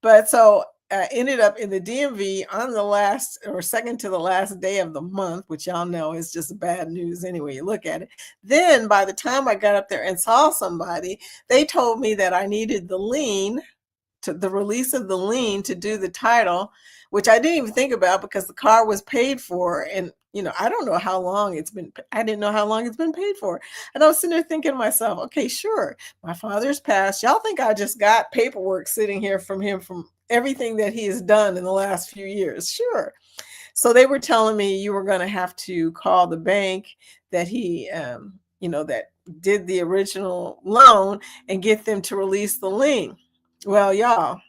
But so I ended up in the DMV on the last or second to the last day of the month, which y'all know is just bad news anyway you look at it. Then by the time I got up there and saw somebody, they told me that I needed the lien, to the release of the lien to do the title, which I didn't even think about because the car was paid for. And, I don't know how long I didn't know how long it's been paid for. And I was sitting there thinking to myself, okay, sure, my father's passed. Y'all think I just got paperwork sitting here from him from everything that he has done in the last few years? Sure. So they were telling me you were going to have to call the bank that he, that did the original loan, and get them to release the lien. Well, y'all,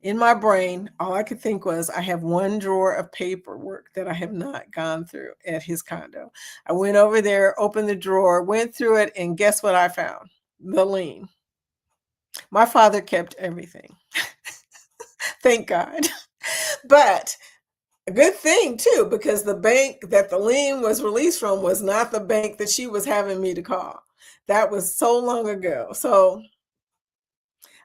in my brain, all I could think was I have one drawer of paperwork that I have not gone through at his condo. I went over there, opened the drawer, went through it, and guess what I found? The lien. My father kept everything. Thank God. But a good thing too, because the bank that the lien was released from was not the bank that she was having me to call. That was so long ago. So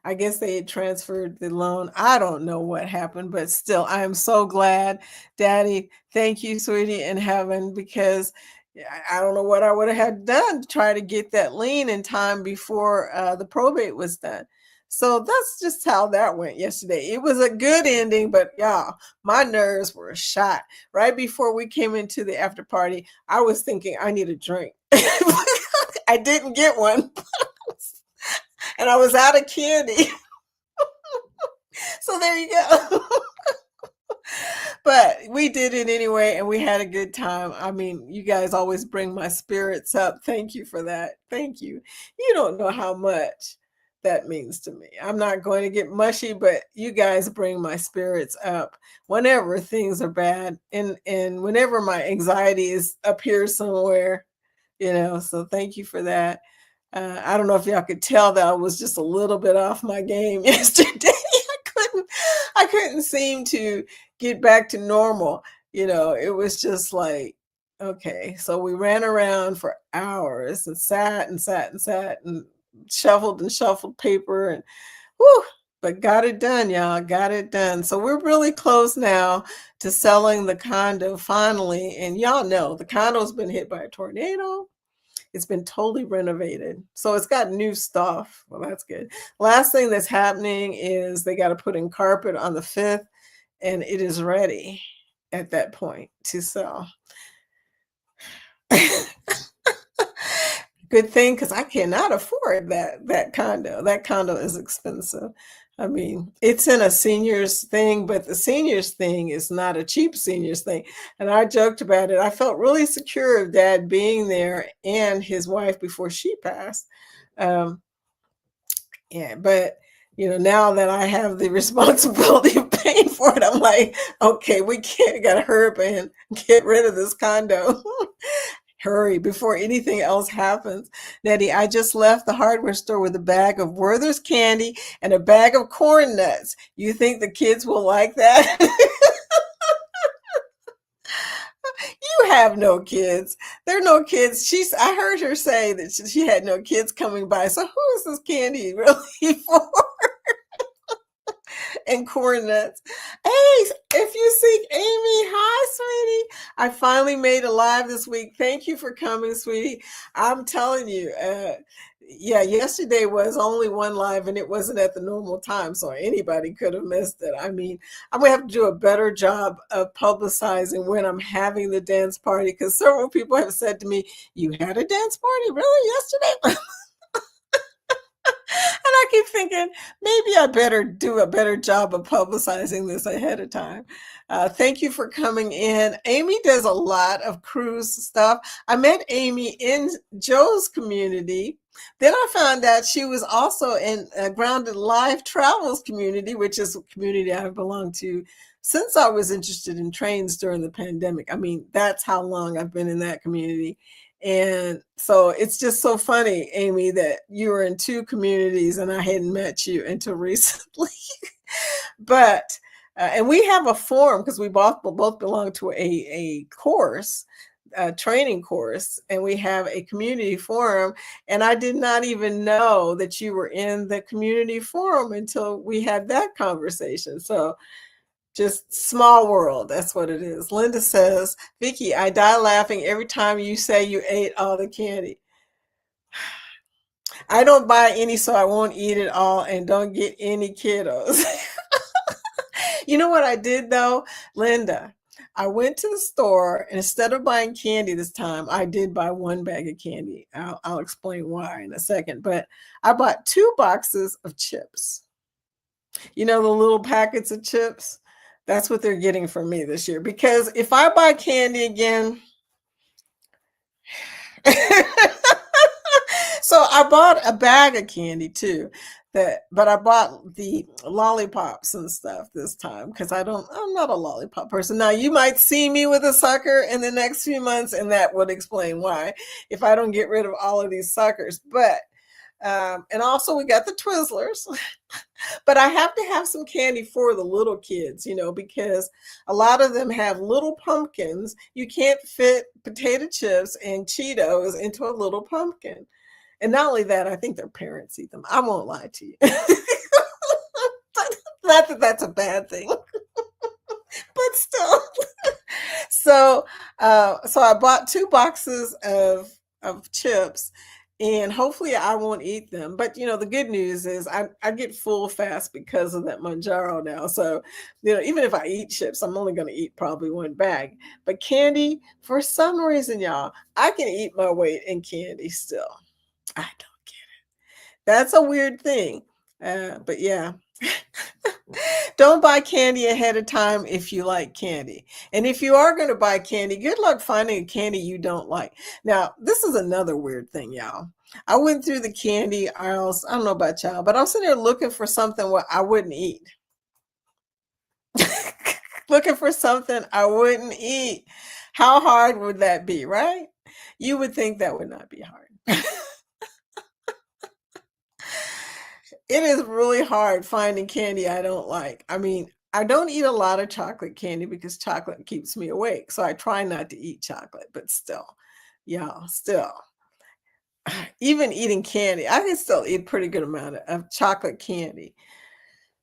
I guess they had transferred the loan. I don't know what happened, but still, I am so glad, Daddy. Thank you, sweetie, in heaven, because I don't know what I would have had done to try to get that lien in time before the probate was done. So that's just how that went yesterday. It was a good ending, but y'all, my nerves were shot. Right before we came into the after party, I was thinking I need a drink. I didn't get one, and I was out of candy. So there you go. But we did it anyway, and we had a good time. I mean, you guys always bring my spirits up. Thank you for that. Thank you. You don't know how much that means to me. I'm not going to get mushy, but you guys bring my spirits up whenever things are bad, and whenever my anxiety is up here somewhere, so thank you for that. I don't know if y'all could tell that I was just a little bit off my game yesterday. I couldn't seem to get back to normal. It was just like, okay. So we ran around for hours and sat and sat and sat and shuffled paper and whew, but got it done, y'all. Got it done. So we're really close now to selling the condo finally. And y'all know the condo's been hit by a tornado. It's been totally renovated. So it's got new stuff. Well, that's good. Last thing that's happening is they got to put in carpet on the 5th, and it is ready at that point to sell. Good thing, because I cannot afford that condo. That condo is expensive. I mean, it's in a seniors thing, but the seniors thing is not a cheap seniors thing. And I joked about it. I felt really secure of Dad being there and his wife before she passed. Yeah, but now that I have the responsibility of paying for it, I'm like, okay, we gotta hurry up and get rid of this condo. Hurry before anything else happens. Nettie, I just left the hardware store with a bag of Werther's candy and a bag of corn nuts. You think the kids will like that? You have no kids. There are no kids. I heard her say that she had no kids coming by. So who is this candy really for? And corn nuts. Hey, if you see Amy, hi, sweetie. I finally made it live this week. Thank you for coming, sweetie. I'm telling you, yeah, yesterday was only one live and it wasn't at the normal time, so anybody could have missed it. I mean, I'm gonna have to do a better job of publicizing when I'm having the dance party, because several people have said to me, "You had a dance party really yesterday?" And I keep thinking, maybe I better do a better job of publicizing this ahead of time. Thank you for coming in. Amy does a lot of cruise stuff. I met Amy in Joe's community. Then I found out she was also in Grounded Life Travels community, which is a community I've belonged to since I was interested in trains during the pandemic. I mean, that's how long I've been in that community. And so it's just so funny, Amy, that you were in two communities and I hadn't met you until recently. But and we have a forum because we both belong to a course, a training course, and we have a community forum. And I did not even know that you were in the community forum until we had that conversation. So just small world. That's what it is. Linda says, Vicky, I die laughing every time you say you ate all the candy. I don't buy any, so I won't eat it all and don't get any kiddos. You know what I did though, Linda? I went to the store and instead of buying candy this time, I did buy one bag of candy. I'll explain why in a second, but I bought 2 boxes of chips. The little packets of chips. That's what they're getting from me this year. Because if I buy candy again, so I bought a bag of candy too. but I bought the lollipops and stuff this time because I'm not a lollipop person. Now you might see me with a sucker in the next few months, and that would explain why if I don't get rid of all of these suckers. But and also we got the Twizzlers, but I have to have some candy for the little kids, because a lot of them have little pumpkins. You can't fit potato chips and Cheetos into a little pumpkin. And not only that, I think their parents eat them. I won't lie to you. Not that that's a bad thing, but still. So I bought 2 boxes of chips, and hopefully I won't eat them. But the good news is I get full fast because of that Manjaro now. So even if I eat chips, I'm only going to eat probably 1 bag. But candy, for some reason, y'all, I can eat my weight in candy still. I don't get it. That's a weird thing. But yeah. Don't buy candy ahead of time if you like candy. And if you are going to buy candy, good luck finding a candy you don't like. Now, this is another weird thing, y'all. I went through the candy aisles. I don't know about y'all, but I was sitting there looking for something what I wouldn't eat. Looking for something I wouldn't eat. How hard would that be, right? You would think that would not be hard. It is really hard finding candy I don't like. I mean, I don't eat a lot of chocolate candy because chocolate keeps me awake. So I try not to eat chocolate, but still, still, even eating candy, I can still eat a pretty good amount of chocolate candy.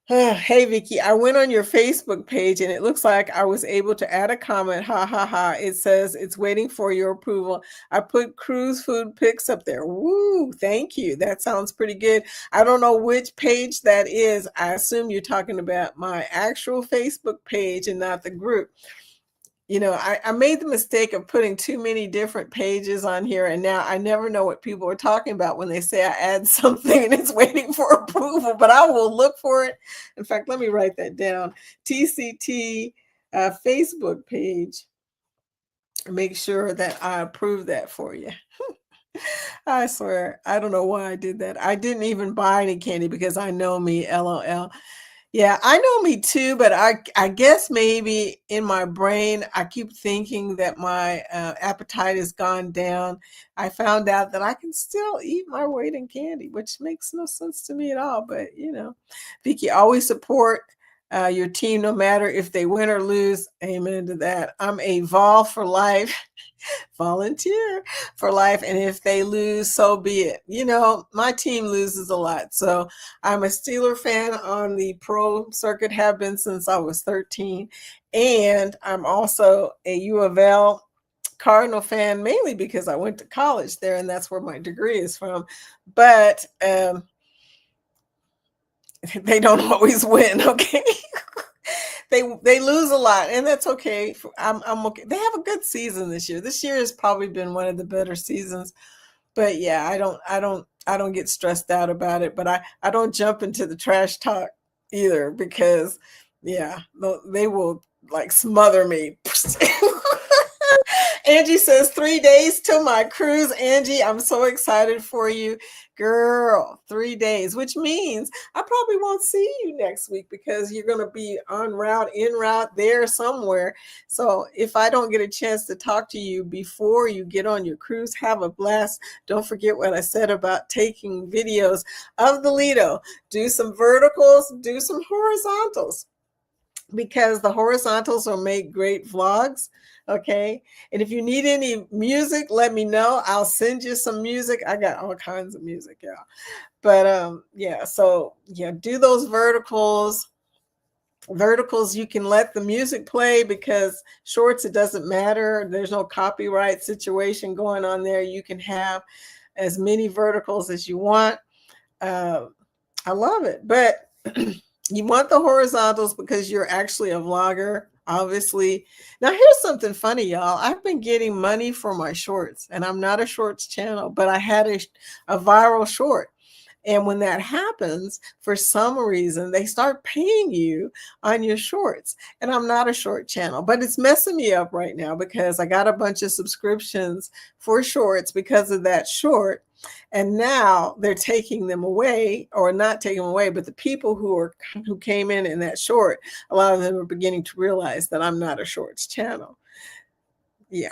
Hey, Vicky, I went on your Facebook page and it looks like I was able to add a comment. Ha ha ha. It says it's waiting for your approval. I put cruise food pics up there. Woo, thank you. That sounds pretty good. I don't know which page that is. I assume you're talking about my actual Facebook page and not the group. I made the mistake of putting too many different pages on here, and now I never know what people are talking about when they say I add something and it's waiting for approval, but I will look for it. In fact, let me write that down. TCT Facebook page. Make sure that I approve that for you. I swear, I don't know why I did that. I didn't even buy any candy because I know me, LOL. Yeah, I know me too, but I guess maybe in my brain, I keep thinking that my appetite has gone down. I found out that I can still eat my weight in candy, which makes no sense to me at all. But, Vicky, always support your team no matter if they win or lose. Amen to that. I'm a vol for life. Volunteer for life, and if they lose, so be it. My team loses a lot, so I'm a Steeler fan on the pro circuit, have been since I was 13, and I'm also a U of L Cardinal fan, mainly because I went to college there and that's where my degree is from. But they don't always win, okay? They lose a lot, and that's okay. I'm okay. They have a good season this year. This year has probably been one of the better seasons. But yeah, I don't get stressed out about it. But I don't jump into the trash talk either because they will like smother me. Angie says 3 days till my cruise. Angie, I'm so excited for you. Girl, 3 days, which means I probably won't see you next week because you're going to be en route there somewhere. So if I don't get a chance to talk to you before you get on your cruise, have a blast. Don't forget what I said about taking videos of the Lido. Do some verticals, do some horizontals, because the horizontals will make great vlogs. Okay. And if you need any music, let me know. I'll send you some music. I got all kinds of music, y'all. But do those verticals. Verticals, you can let the music play because shorts, it doesn't matter. There's no copyright situation going on there. You can have as many verticals as you want. I love it. But you want the horizontals because you're actually a vlogger, obviously. Now, here's something funny, y'all. I've been getting money for my shorts, and I'm not a shorts channel, but I had a viral short. And when that happens, for some reason, they start paying you on your shorts. And I'm not a short channel, but it's messing me up right now because I got a bunch of subscriptions for shorts because of that short. And now they're taking them away, or not taking them away, but the people who came in that short, a lot of them are beginning to realize that I'm not a shorts channel. Yeah.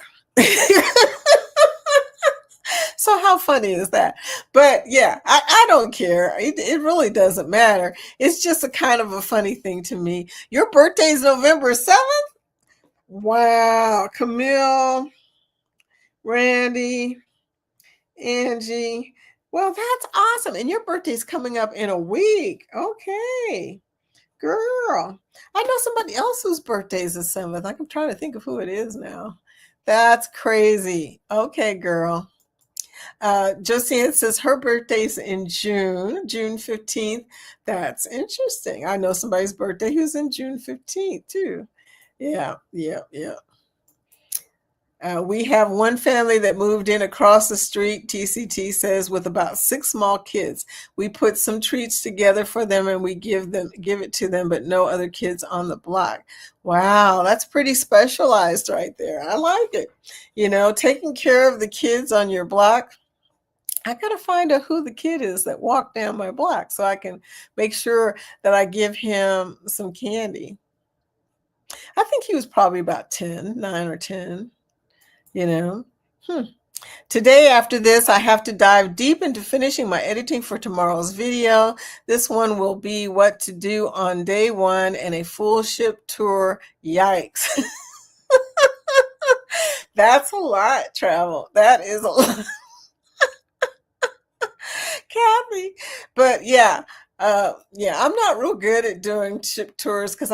So how funny is that? But yeah, I don't care. It really doesn't matter. It's just a kind of a funny thing to me. Your birthday's November 7th? Wow. Camille, Randy, Angie. Well, that's awesome. And your birthday's coming up in a week. Okay. Girl. I know somebody else whose birthday is the 7th. I'm trying to think of who it is now. That's crazy. Okay, girl. Josiane says her birthday's in June 15th. That's interesting. I know somebody's birthday who's in June 15th too. Yeah. We have one family that moved in across the street, TCT says, with about 6 small kids. We put some treats together for them and we give it to them, but no other kids on the block. Wow, that's pretty specialized right there. I like it. You know, taking care of the kids on your block. I gotta find out who the kid is that walked down my block so I can make sure that I give him some candy. I think he was probably about 10, 9 or 10. You know, Today, after this, I have to dive deep into finishing my editing for tomorrow's video. This one will be what to do on day 1 and a full ship tour. Yikes. That's a lot, Travel. That is a lot. Kathy. But yeah, I'm not real good at doing ship tours because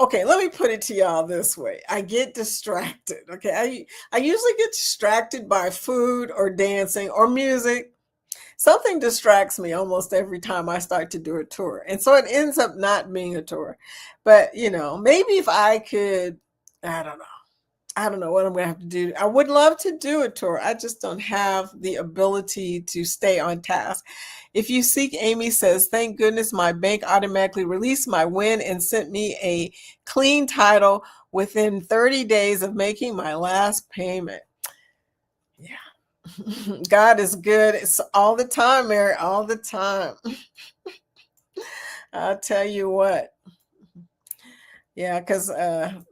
okay, let me put it to y'all this way. I get distracted. Okay. I usually get distracted by food or dancing or music. Something distracts me almost every time I start to do a tour. And so it ends up not being a tour. But, maybe if I could, I don't know what I'm going to have to do. I would love to do a tour. I just don't have the ability to stay on task. If you seek, Amy says, thank goodness my bank automatically released my win and sent me a clean title within 30 days of making my last payment. Yeah. God is good. It's all the time, Mary, all the time. I'll tell you what. Yeah, because God's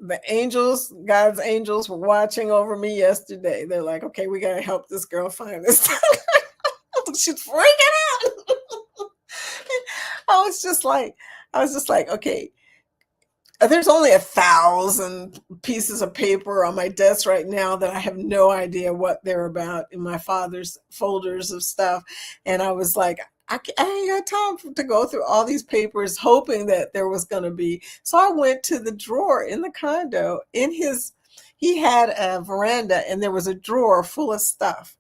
angels were watching over me yesterday. They're like, okay, we got to help this girl find this. She's freaking out. I was just like, okay, there's only 1,000 pieces of paper on my desk right now that I have no idea what they're about in my father's folders of stuff. And I was like, I ain't got time to go through all these papers hoping that there was going to be. So I went to the drawer in the condo. He had a veranda and there was a drawer full of stuff.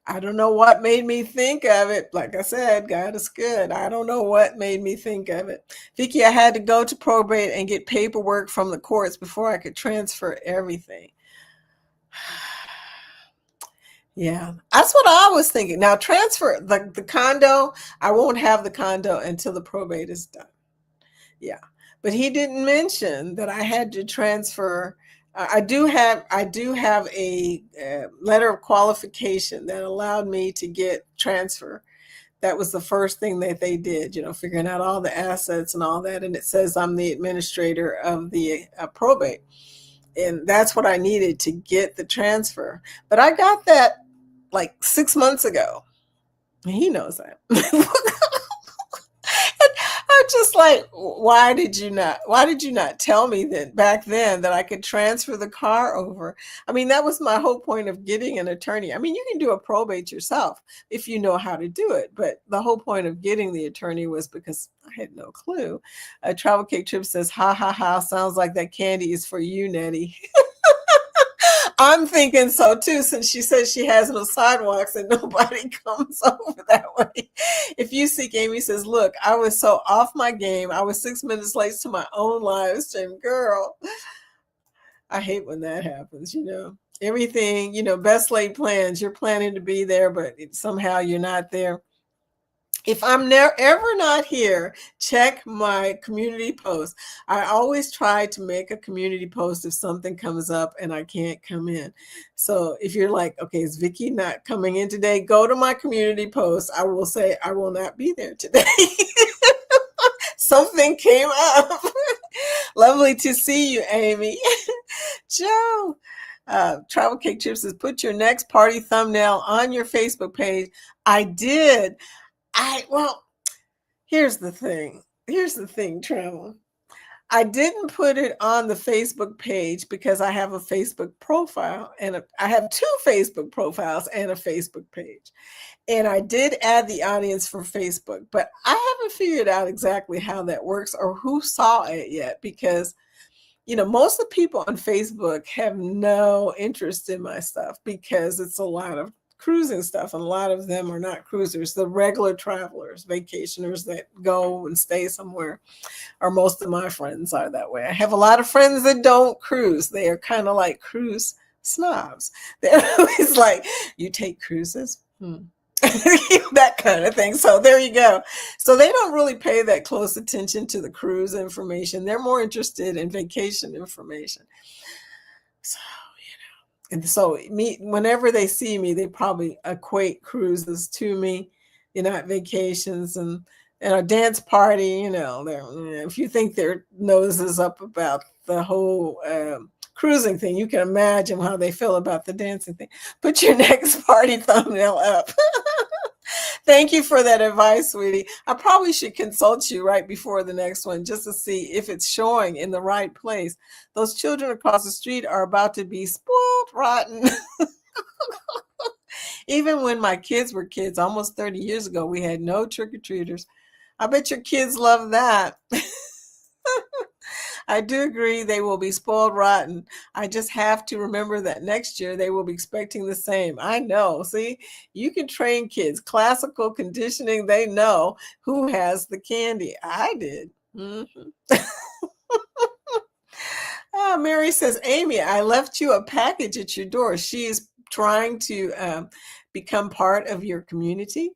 I don't know what made me think of it. Like I said, God is good. I don't know what made me think of it. Vicky, I had to go to probate and get paperwork from the courts before I could transfer everything. Yeah, that's what I was thinking. Now, transfer the condo, I won't have the condo until the probate is done. Yeah, but he didn't mention that I had to transfer. I do have a letter of qualification that allowed me to get transfer. That was the first thing that they did, figuring out all the assets and all that. And it says I'm the administrator of the probate. And that's what I needed to get the transfer. But I got that like 6 months ago. He knows that. I'm just like, why did you not tell me that back then that I could transfer the car over? I mean, that was my whole point of getting an attorney. I mean, you can do a probate yourself if you know how to do it. But the whole point of getting the attorney was because I had no clue. Travel Cake Trip says, ha, ha, ha, sounds like that candy is for you, Nettie. I'm thinking so too, since she says she has no sidewalks and nobody comes over that way. If you seek, Amy says, look, I was so off my game. I was 6 minutes late to my own live stream. Girl, I hate when that happens, Everything, best laid plans. You're planning to be there, but somehow you're not there. If I'm ever not here, check my community post. I always try to make a community post if something comes up and I can't come in. So if you're like, okay, is Vicky not coming in today? Go to my community post. I will say I will not be there today. Something came up. Lovely to see you, Amy. Joe. Travel Cake Trip says, put your next party thumbnail on your Facebook page. I did. Well, here's the thing. Travel. I didn't put it on the Facebook page because I have a Facebook profile and I have 2 Facebook profiles and a Facebook page. And I did add the audience for Facebook, but I haven't figured out exactly how that works or who saw it yet because, most of the people on Facebook have no interest in my stuff because it's a lot of cruising stuff, and a lot of them are not cruisers. The regular travelers, vacationers that go and stay somewhere, or most of my friends are that way. I have a lot of friends that don't cruise. They are kind of like cruise snobs. They're always like, you take cruises? That kind of thing. So there you go. So they don't really pay that close attention to the cruise information. They're more interested in vacation information. So and so whenever they see me, they probably equate cruises to me, at vacations and a dance party. If you think their nose is up about the whole cruising thing, you can imagine how they feel about the dancing thing. Put your next party thumbnail up. Thank you for that advice, sweetie. I probably should consult you right before the next one just to see if it's showing in the right place. Those children across the street are about to be spoiled rotten. Even when my kids were kids, almost 30 years ago, we had no trick-or-treaters. I bet your kids love that. I do agree they will be spoiled rotten. I just have to remember that next year they will be expecting the same. I know. See, you can train kids. Classical conditioning, they know who has the candy. I did. Mary says, Amy, I left you a package at your door. She is trying to become part of your community.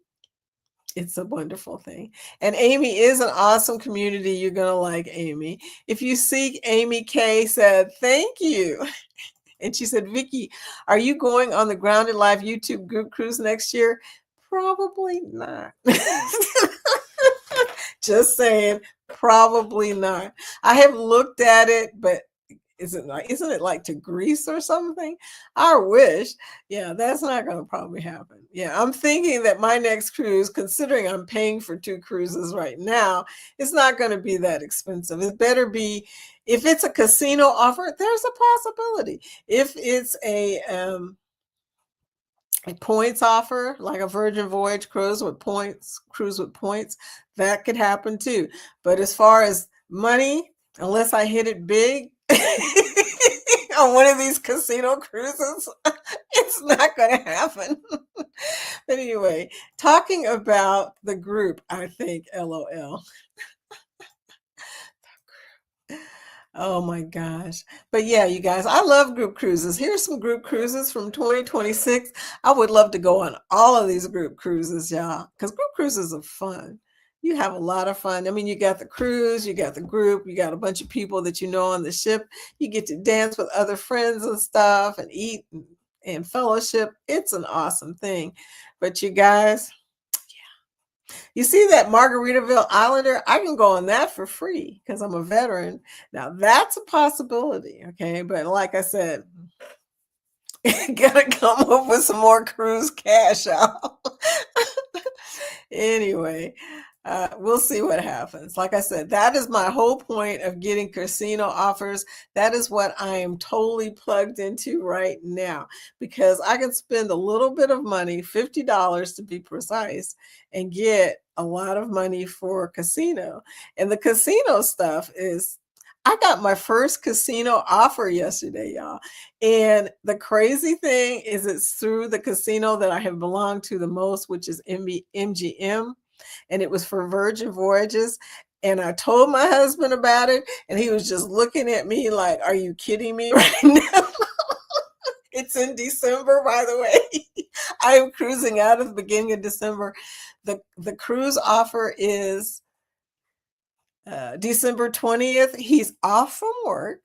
It's a wonderful thing. And Amy is an awesome community. You're going to like Amy. If you seek, Amy K said, thank you. And she said, Vicky, are you going on the Grounded Live YouTube group cruise next year? Probably not. Just saying, probably not. I have looked at it, but isn't it like to Greece or something? I wish. Yeah, that's not going to probably happen. Yeah, I'm thinking that my next cruise, considering I'm paying for 2 cruises right now, it's not going to be that expensive. It better be, if it's a casino offer, there's a possibility. If it's a points offer, like a Virgin Voyage cruise with points, that could happen too. But as far as money, unless I hit it big on one of these casino cruises, it's not going to happen. But anyway, talking about the group, I think, LOL. Oh my gosh. But yeah, you guys, I love group cruises. Here's some group cruises from 2026. I would love to go on all of these group cruises, y'all, because group cruises are fun. You have a lot of fun. I mean, you got the cruise, you got the group, you got a bunch of people that you know on the ship. You get to dance with other friends and stuff and eat and fellowship. It's an awesome thing. But you guys, you see that Margaritaville Islander? I can go on that for free because I'm a veteran. Now that's a possibility, okay? But like I said, gotta come up with some more cruise cash out. Anyway, we'll see what happens. Like I said, that is my whole point of getting casino offers. That is what I am totally plugged into right now, because I can spend a little bit of money, $50 to be precise, and get a lot of money for casino. And the casino stuff is, I got my first casino offer yesterday, y'all. And the crazy thing is, it's through the casino that I have belonged to the most, which is MGM. And it was for Virgin Voyages. And I told my husband about it, and he was just looking at me like, are you kidding me right now? It's in December, by the way. I am cruising out at the beginning of December. The cruise offer is December 20th. He's off from work.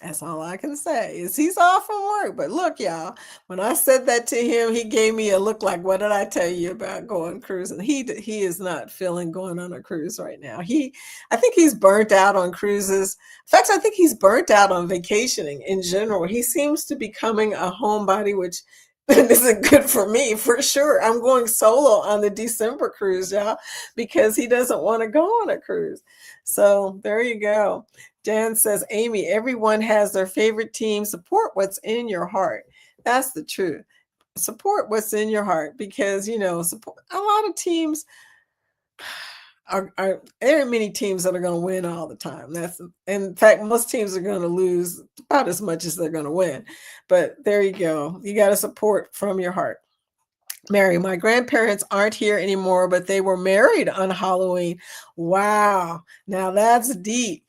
That's all I can say is he's off from work. But look, y'all, when I said that to him, he gave me a look like, what did I tell you about going cruising? He is not feeling going on a cruise right now. I think he's burnt out on cruises. In fact, I think he's burnt out on vacationing in general. He seems to be becoming a homebody, which isn't good for me, for sure. I'm going solo on the December cruise, y'all, because he doesn't want to go on a cruise. So there you go. Jan says, Amy, everyone has their favorite team. Support what's in your heart. That's the truth. Support what's in your heart because, support a lot of teams there are many teams that are going to win all the time. In fact, most teams are going to lose about as much as they're going to win. But there you go. You got to support from your heart. Mary, my grandparents aren't here anymore, but they were married on Halloween. Wow. Now that's deep.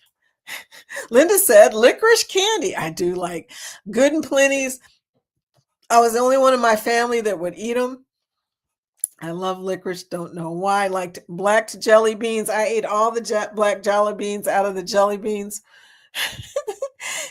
Linda said licorice candy. I do like Good and Plenty's. I was the only one in my family that would eat them. I love licorice. Don't know why. I liked black jelly beans. I ate all the black jelly beans out of the jelly beans.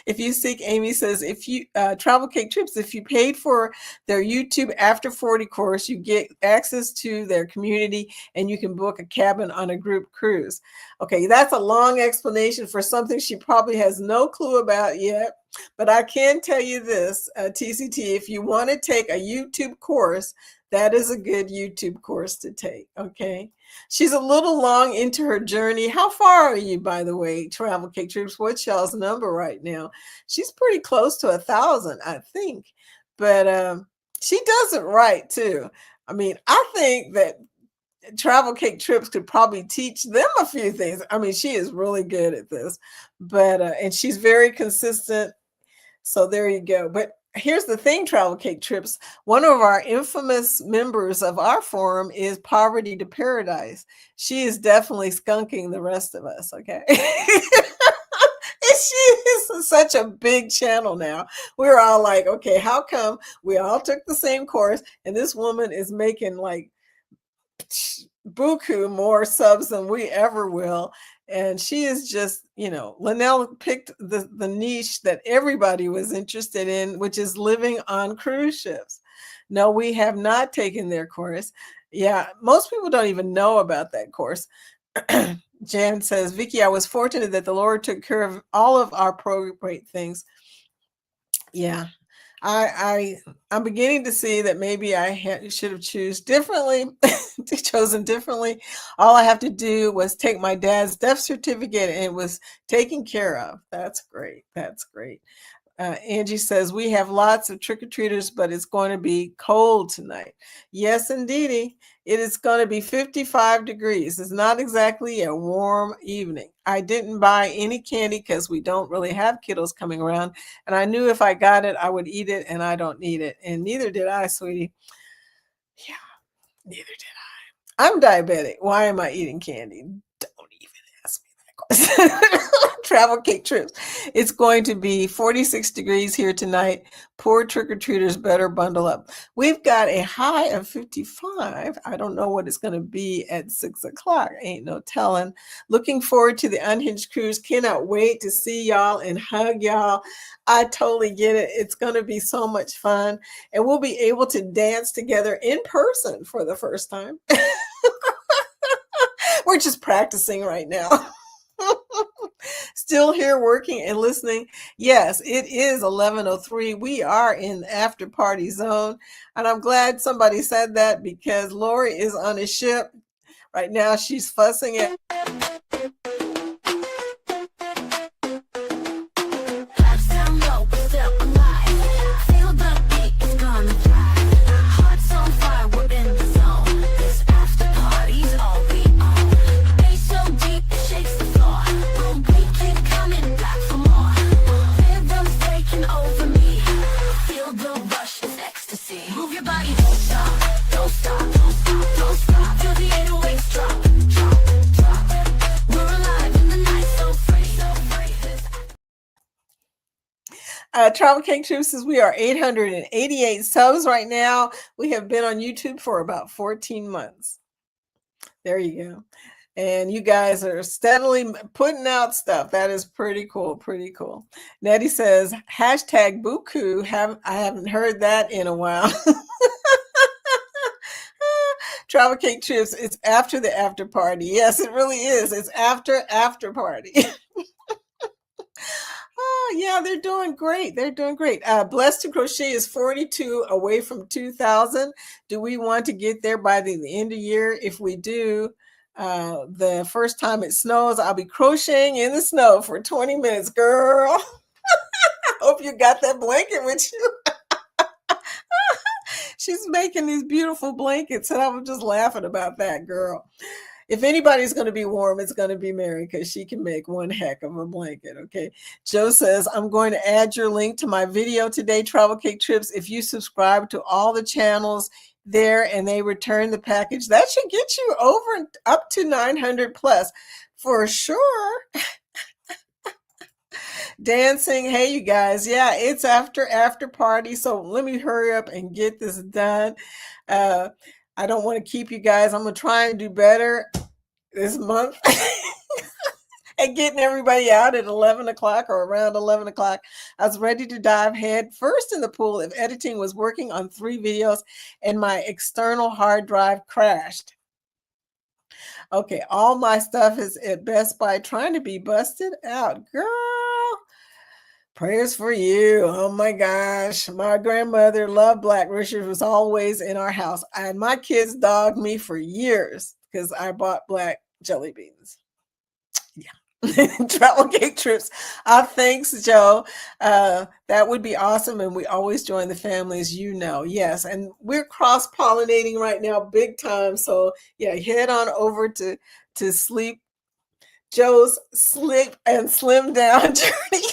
If you seek, Amy says, if you Travel Cake Trips, if you paid for their YouTube After 40 course, you get access to their community and you can book a cabin on a group cruise. Okay, that's a long explanation for something she probably has no clue about yet. But I can tell you this, TCT, if you want to take a YouTube course, that is a good YouTube course to take, okay? She's a little long into her journey. How far are you, by the way, Travel Cake Trips? What's y'all's number right now? She's pretty close to 1,000, I think. But she does it right, too. I mean, I think that Travel Cake Trips could probably teach them a few things. I mean, she is really good at this. But and she's very consistent. So there you go. But here's the thing, Travel Cake Trips. One of our infamous members of our forum is Poverty to Paradise. She is definitely skunking the rest of us, okay? And she is such a big channel now. We're all like, okay, how come we all took the same course and this woman is making like buku more subs than we ever will? And she is just, Linnell picked the niche that everybody was interested in, which is living on cruise ships. No, we have not taken their course. Yeah, most people don't even know about that course. Jan says, Vicky, I was fortunate that the Lord took care of all of our probate things. Yeah, I'm beginning to see that maybe I should have chosen differently. All I have to do was take my dad's death certificate and it was taken care of. That's great. That's great. Angie says, we have lots of trick-or-treaters, but it's going to be cold tonight. Yes, indeedy. It is going to be 55 degrees. It's not exactly a warm evening. I didn't buy any candy because we don't really have kiddos coming around. And I knew if I got it, I would eat it, and I don't need it. And neither did I, sweetie. Yeah, neither did I. I'm diabetic. Why am I eating candy? Don't even ask me that question. Travel Cake Trips. It's going to be 46 degrees here tonight. Poor trick-or-treaters better bundle up. We've got a high of 55. I don't know what it's going to be at 6 o'clock. Ain't no telling. Looking forward to the Unhinged Cruise. Cannot wait to see y'all and hug y'all. I totally get it. It's going to be so much fun. And we'll be able to dance together in person for the first time. We're just practicing right now. Still here working and listening. Yes, it is 11:03. We are in the after party zone. And I'm glad somebody said that because Lori is on a ship right now. She's fussing at Travel Cake Troop says we are 888 subs right now. We have been on YouTube for about 14 months. There you go. And you guys are steadily putting out stuff. That is pretty cool. Pretty cool. Nettie says, hashtag Buku. I haven't heard that in a while. Travel Cake Trips. It's after the after party. Yes, it really is. It's after party. Oh, yeah, they're doing great. They're doing great. Blessed to Crochet is 42 away from 2,000. Do we want to get there by the end of the year? If we do, the first time it snows, I'll be crocheting in the snow for 20 minutes, girl. I hope you got that blanket with you. She's making these beautiful blankets, and I was just laughing about that, girl. If anybody's going to be warm, it's going to be Mary, because she can make one heck of a blanket. Okay. Joe says, I'm going to add your link to my video today, Travel Cake Trips. If you subscribe to all the channels there and they return the package, that should get you over up to 900 plus for sure. Dancing. Hey, you guys. Yeah, it's after party. So let me hurry up and get this done. I don't want to keep you guys. I'm going to try and do better this month and getting everybody out at 11 o'clock or around 11 o'clock. I was ready to dive head first in the pool if editing was working on 3 videos and my external hard drive crashed. Okay, all my stuff is at Best Buy trying to be busted out. Girl, prayers for you. Oh my gosh. My grandmother loved black licorice, was always in our house. And my kids dogged me for years because I bought black jelly beans. Yeah. Travel Cake Trips. Thanks, Joe. That would be awesome. And we always join the family, as you know. Yes. And we're cross-pollinating right now, big time. So yeah, head on over to Sleep Joe's Sleep and Slim Down journey.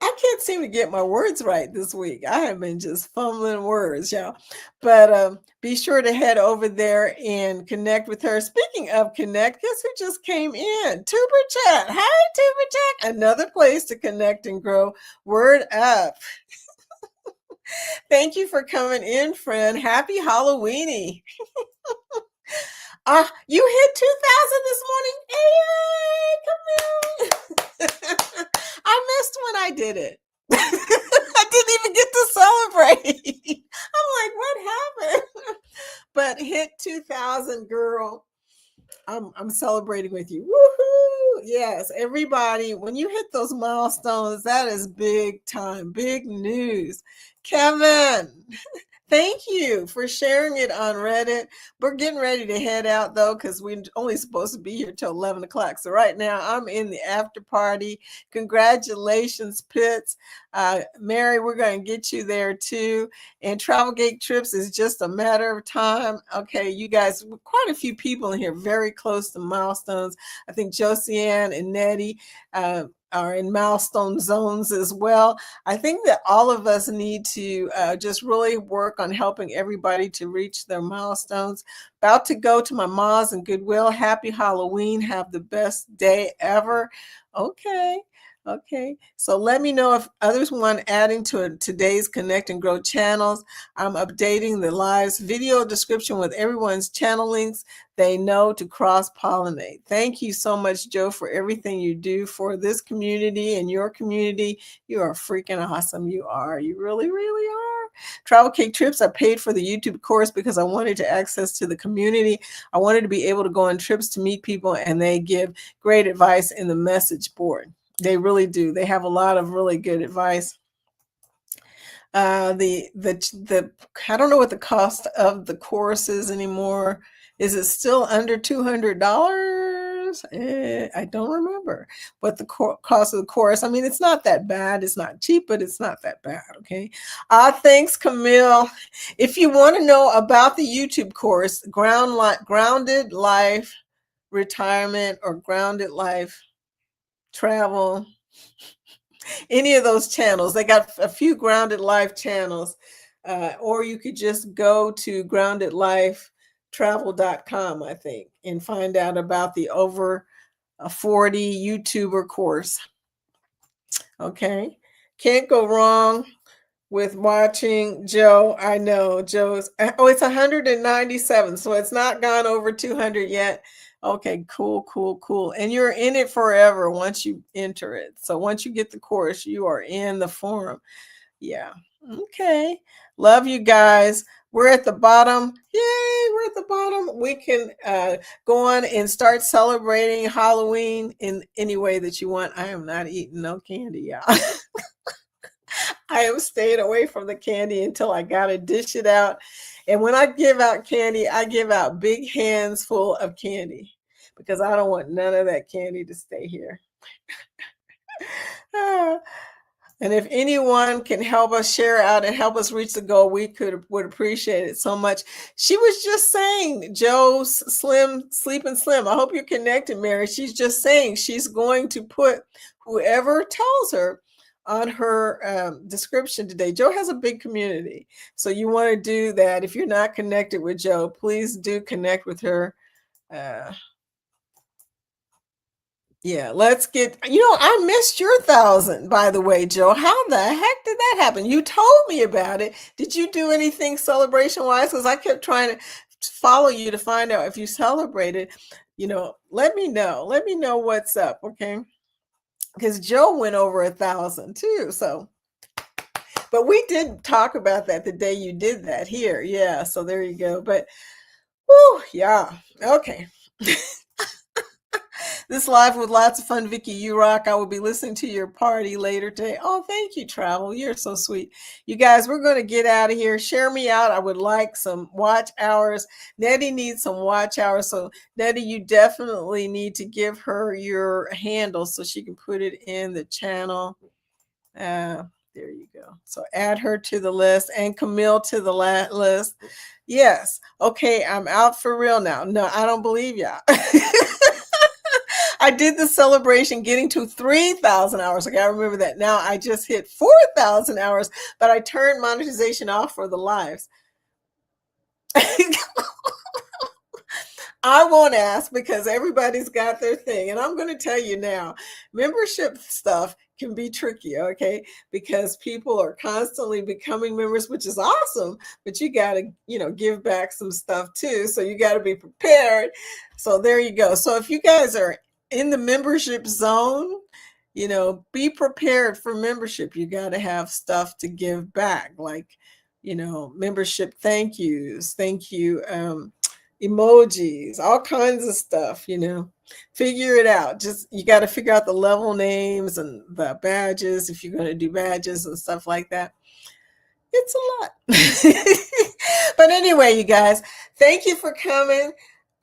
I can't seem to get my words right this week. I have been just fumbling words, y'all. But be sure to head over there and connect with her. Speaking of connect, guess who just came in? Tuber Chat. Hi, Tuber Chat. Another place to connect and grow. Word up. Thank you for coming in, friend. Happy Halloweeny. You hit 2,000 this morning. Hey, come on. I missed when I did it. I didn't even get to celebrate. I'm like, what happened? But hit 2,000, girl. I'm celebrating with you. Woohoo! Yes, everybody, when you hit those milestones, that is big time, big news. Kevin, thank you for sharing it on Reddit. We're getting ready to head out, though, because we're only supposed to be here till 11 o'clock. So right now, I'm in the after party. Congratulations, Pitts. Mary, we're going to get you there, too. And Travel Cake Trips is just a matter of time. Okay, you guys, quite a few people in here very close to milestones. I think Josiane and Nettie are in milestone zones as well. I think that all of us need to just really work on helping everybody to reach their milestones. About to go to my Ma's and Goodwill. Happy Halloween. Have the best day ever. Okay. Okay, so let me know if others want adding to today's Connect and Grow channels. I'm updating the live's video description with everyone's channel links they know to cross-pollinate. Thank you so much, Joe, for everything you do for this community and your community. You are freaking awesome. You are. You really, really are. Travel Cake Trips, I paid for the YouTube course because I wanted to access to the community. I wanted to be able to go on trips to meet people, and they give great advice in the message board. They really do. They have a lot of really good advice. The I don't know what the cost of the course is anymore. Is it still under $200? I don't remember what the cost of the course. I mean, it's not that bad. It's not cheap, but it's not that bad. Okay. Thanks, Camille. If you want to know about the YouTube course, Grounded Life Retirement or Grounded Life Travel, any of those channels, they got a few Grounded Life channels, or you could just go to groundedlifetravel.com, I think, and find out about the over 40 YouTuber course. Okay. Can't go wrong with watching Joe. I know Joe's, oh, it's 197. So it's not gone over 200 yet. Okay, cool, cool, cool. And you're in it forever once you enter it. So once you get the course, you are in the forum. Yeah. Okay. Love you guys. We're at the bottom. Yay, we're at the bottom. We can go on and start celebrating Halloween in any way that you want. I am not eating no candy, y'all. I am staying away from the candy until I got to dish it out. And when I give out candy, I give out big hands full of candy because I don't want none of that candy to stay here. And if anyone can help us share out and help us reach the goal, we would appreciate it so much. She was just saying, Joe's Sleeping Slim. I hope you're connected, Mary. She's just saying she's going to put whoever tells her on her description today. Joe has a big community. So you want to do that. If you're not connected with Joe, please do connect with her. Yeah, let's get, I missed your 1,000, by the way, Joe. How the heck did that happen? You told me about it. Did you do anything celebration wise? Because I kept trying to follow you to find out if you celebrated. Let me know. Let me know what's up, okay? Because Joe went over 1,000 too. So, but we did talk about that the day you did that here. Yeah, so there you go. But, whoo, yeah, okay. This live with lots of fun, Vicky. You rock. I will be listening to your party later today. Oh, thank you, Travel. You're so sweet. You guys, we're going to get out of here. Share me out. I would like some watch hours. Nettie needs some watch hours. So, Nettie, you definitely need to give her your handle so she can put it in the channel. There you go. So add her to the list and Camille to the list. Yes. Okay, I'm out for real now. No, I don't believe y'all. I did the celebration getting to 3,000 hours. Okay, I remember that. Now I just hit 4,000 hours, but I turned monetization off for the lives. I won't ask because everybody's got their thing. And I'm going to tell you now, membership stuff can be tricky, okay? Because people are constantly becoming members, which is awesome, but you got to, give back some stuff too. So you got to be prepared. So there you go. So if you guys are in the membership zone, be prepared for membership. You got to have stuff to give back, like, membership thank yous, thank you, emojis, all kinds of stuff, figure it out. Just, you got to figure out the level names and the badges if you're going to do badges and stuff like that. It's a lot. But anyway, you guys, thank you for coming.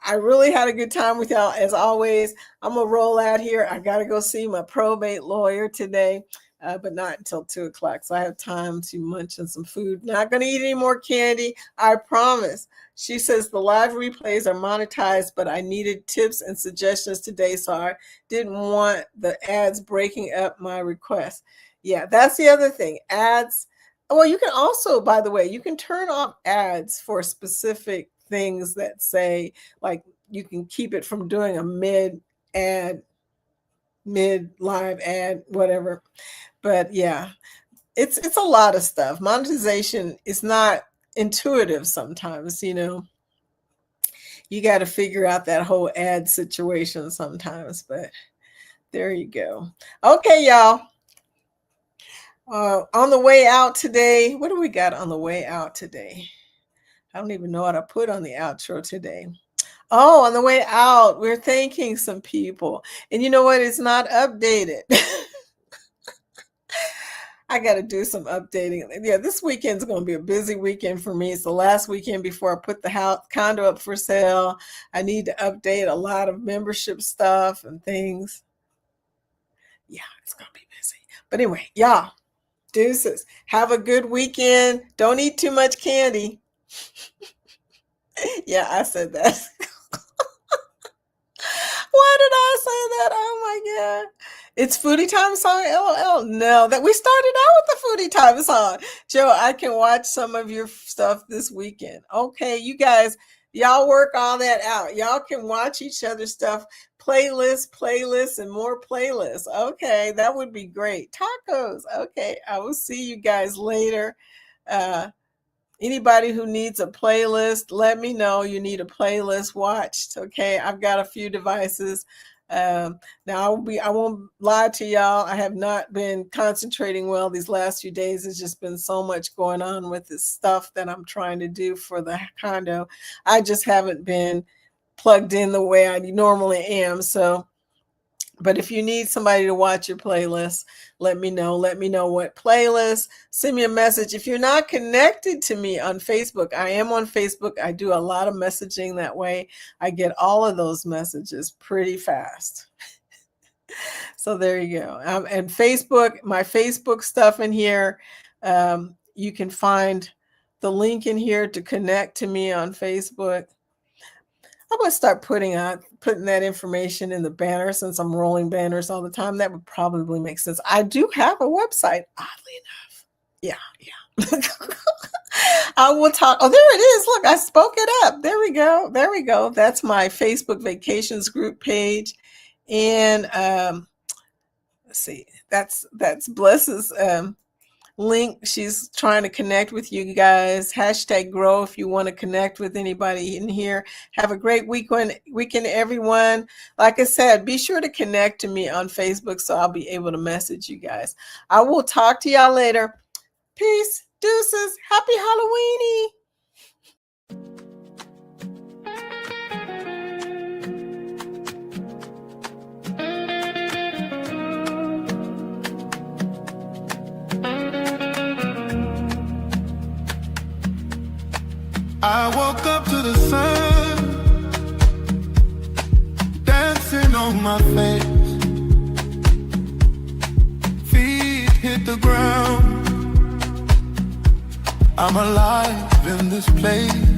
I really had a good time with y'all. As always, I'm going to roll out here. I got to go see my probate lawyer today, but not until 2 o'clock. So I have time to munch on some food. Not going to eat any more candy. I promise. She says the live replays are monetized, but I needed tips and suggestions today. So I didn't want the ads breaking up my request. Yeah, that's the other thing. Ads. Well, you can also, by the way, you can turn off ads for specific things that say, like, you can keep it from doing a mid live ad, whatever. But yeah, it's a lot of stuff. Monetization is not intuitive sometimes, you got to figure out that whole ad situation sometimes, but there you go. Okay, y'all. On the way out today, what do we got on the way out today? I don't even know what I put on the outro today. Oh, on the way out, we're thanking some people. And you know what? It's not updated. I got to do some updating. Yeah, this weekend's going to be a busy weekend for me. It's the last weekend before I put the condo up for sale. I need to update a lot of membership stuff and things. Yeah, it's going to be busy. But anyway, y'all, deuces. Have a good weekend. Don't eat too much candy. Yeah, I said that. Why did I say that? Oh my God. It's Foodie Time song, LOL. No, that we started out with the Foodie Time song. Joe, I can watch some of your stuff this weekend. Okay, you guys, Y'all work all that out. Y'all can watch each other's stuff, playlists, and more playlists. Okay, that would be great. Tacos. Okay, I will see you guys later. Anybody who needs a playlist, let me know you need a playlist watched. Okay, I've got a few devices. Now I won't lie to y'all. I have not been concentrating well these last few days. There's just been so much going on with this stuff that I'm trying to do for the condo. I just haven't been plugged in the way I normally am. So, but if you need somebody to watch your playlist, let me know. Let me know what playlist. Send me a message. If you're not connected to me on Facebook, I am on Facebook. I do a lot of messaging that way. I get all of those messages pretty fast. So there you go. And Facebook, my Facebook stuff in here, you can find the link in here to connect to me on Facebook. I'm going to start putting that information in the banner since I'm rolling banners all the time. That would probably make sense. I do have a website, oddly enough. Yeah. I will talk. Oh, there it is. Look, I spoke it up. There we go. That's my Facebook vacations group page. And let's see. That's Bless's link. She's trying to connect with you guys. #grow if you want to connect with anybody in here. Have a great weekend everyone. Like I said, be sure to connect to me on Facebook so I'll be able to message you guys. I will talk to y'all later. Peace, deuces, happy Halloweeny. I woke up to the sun dancing on my face. Feet hit the ground. I'm alive in this place.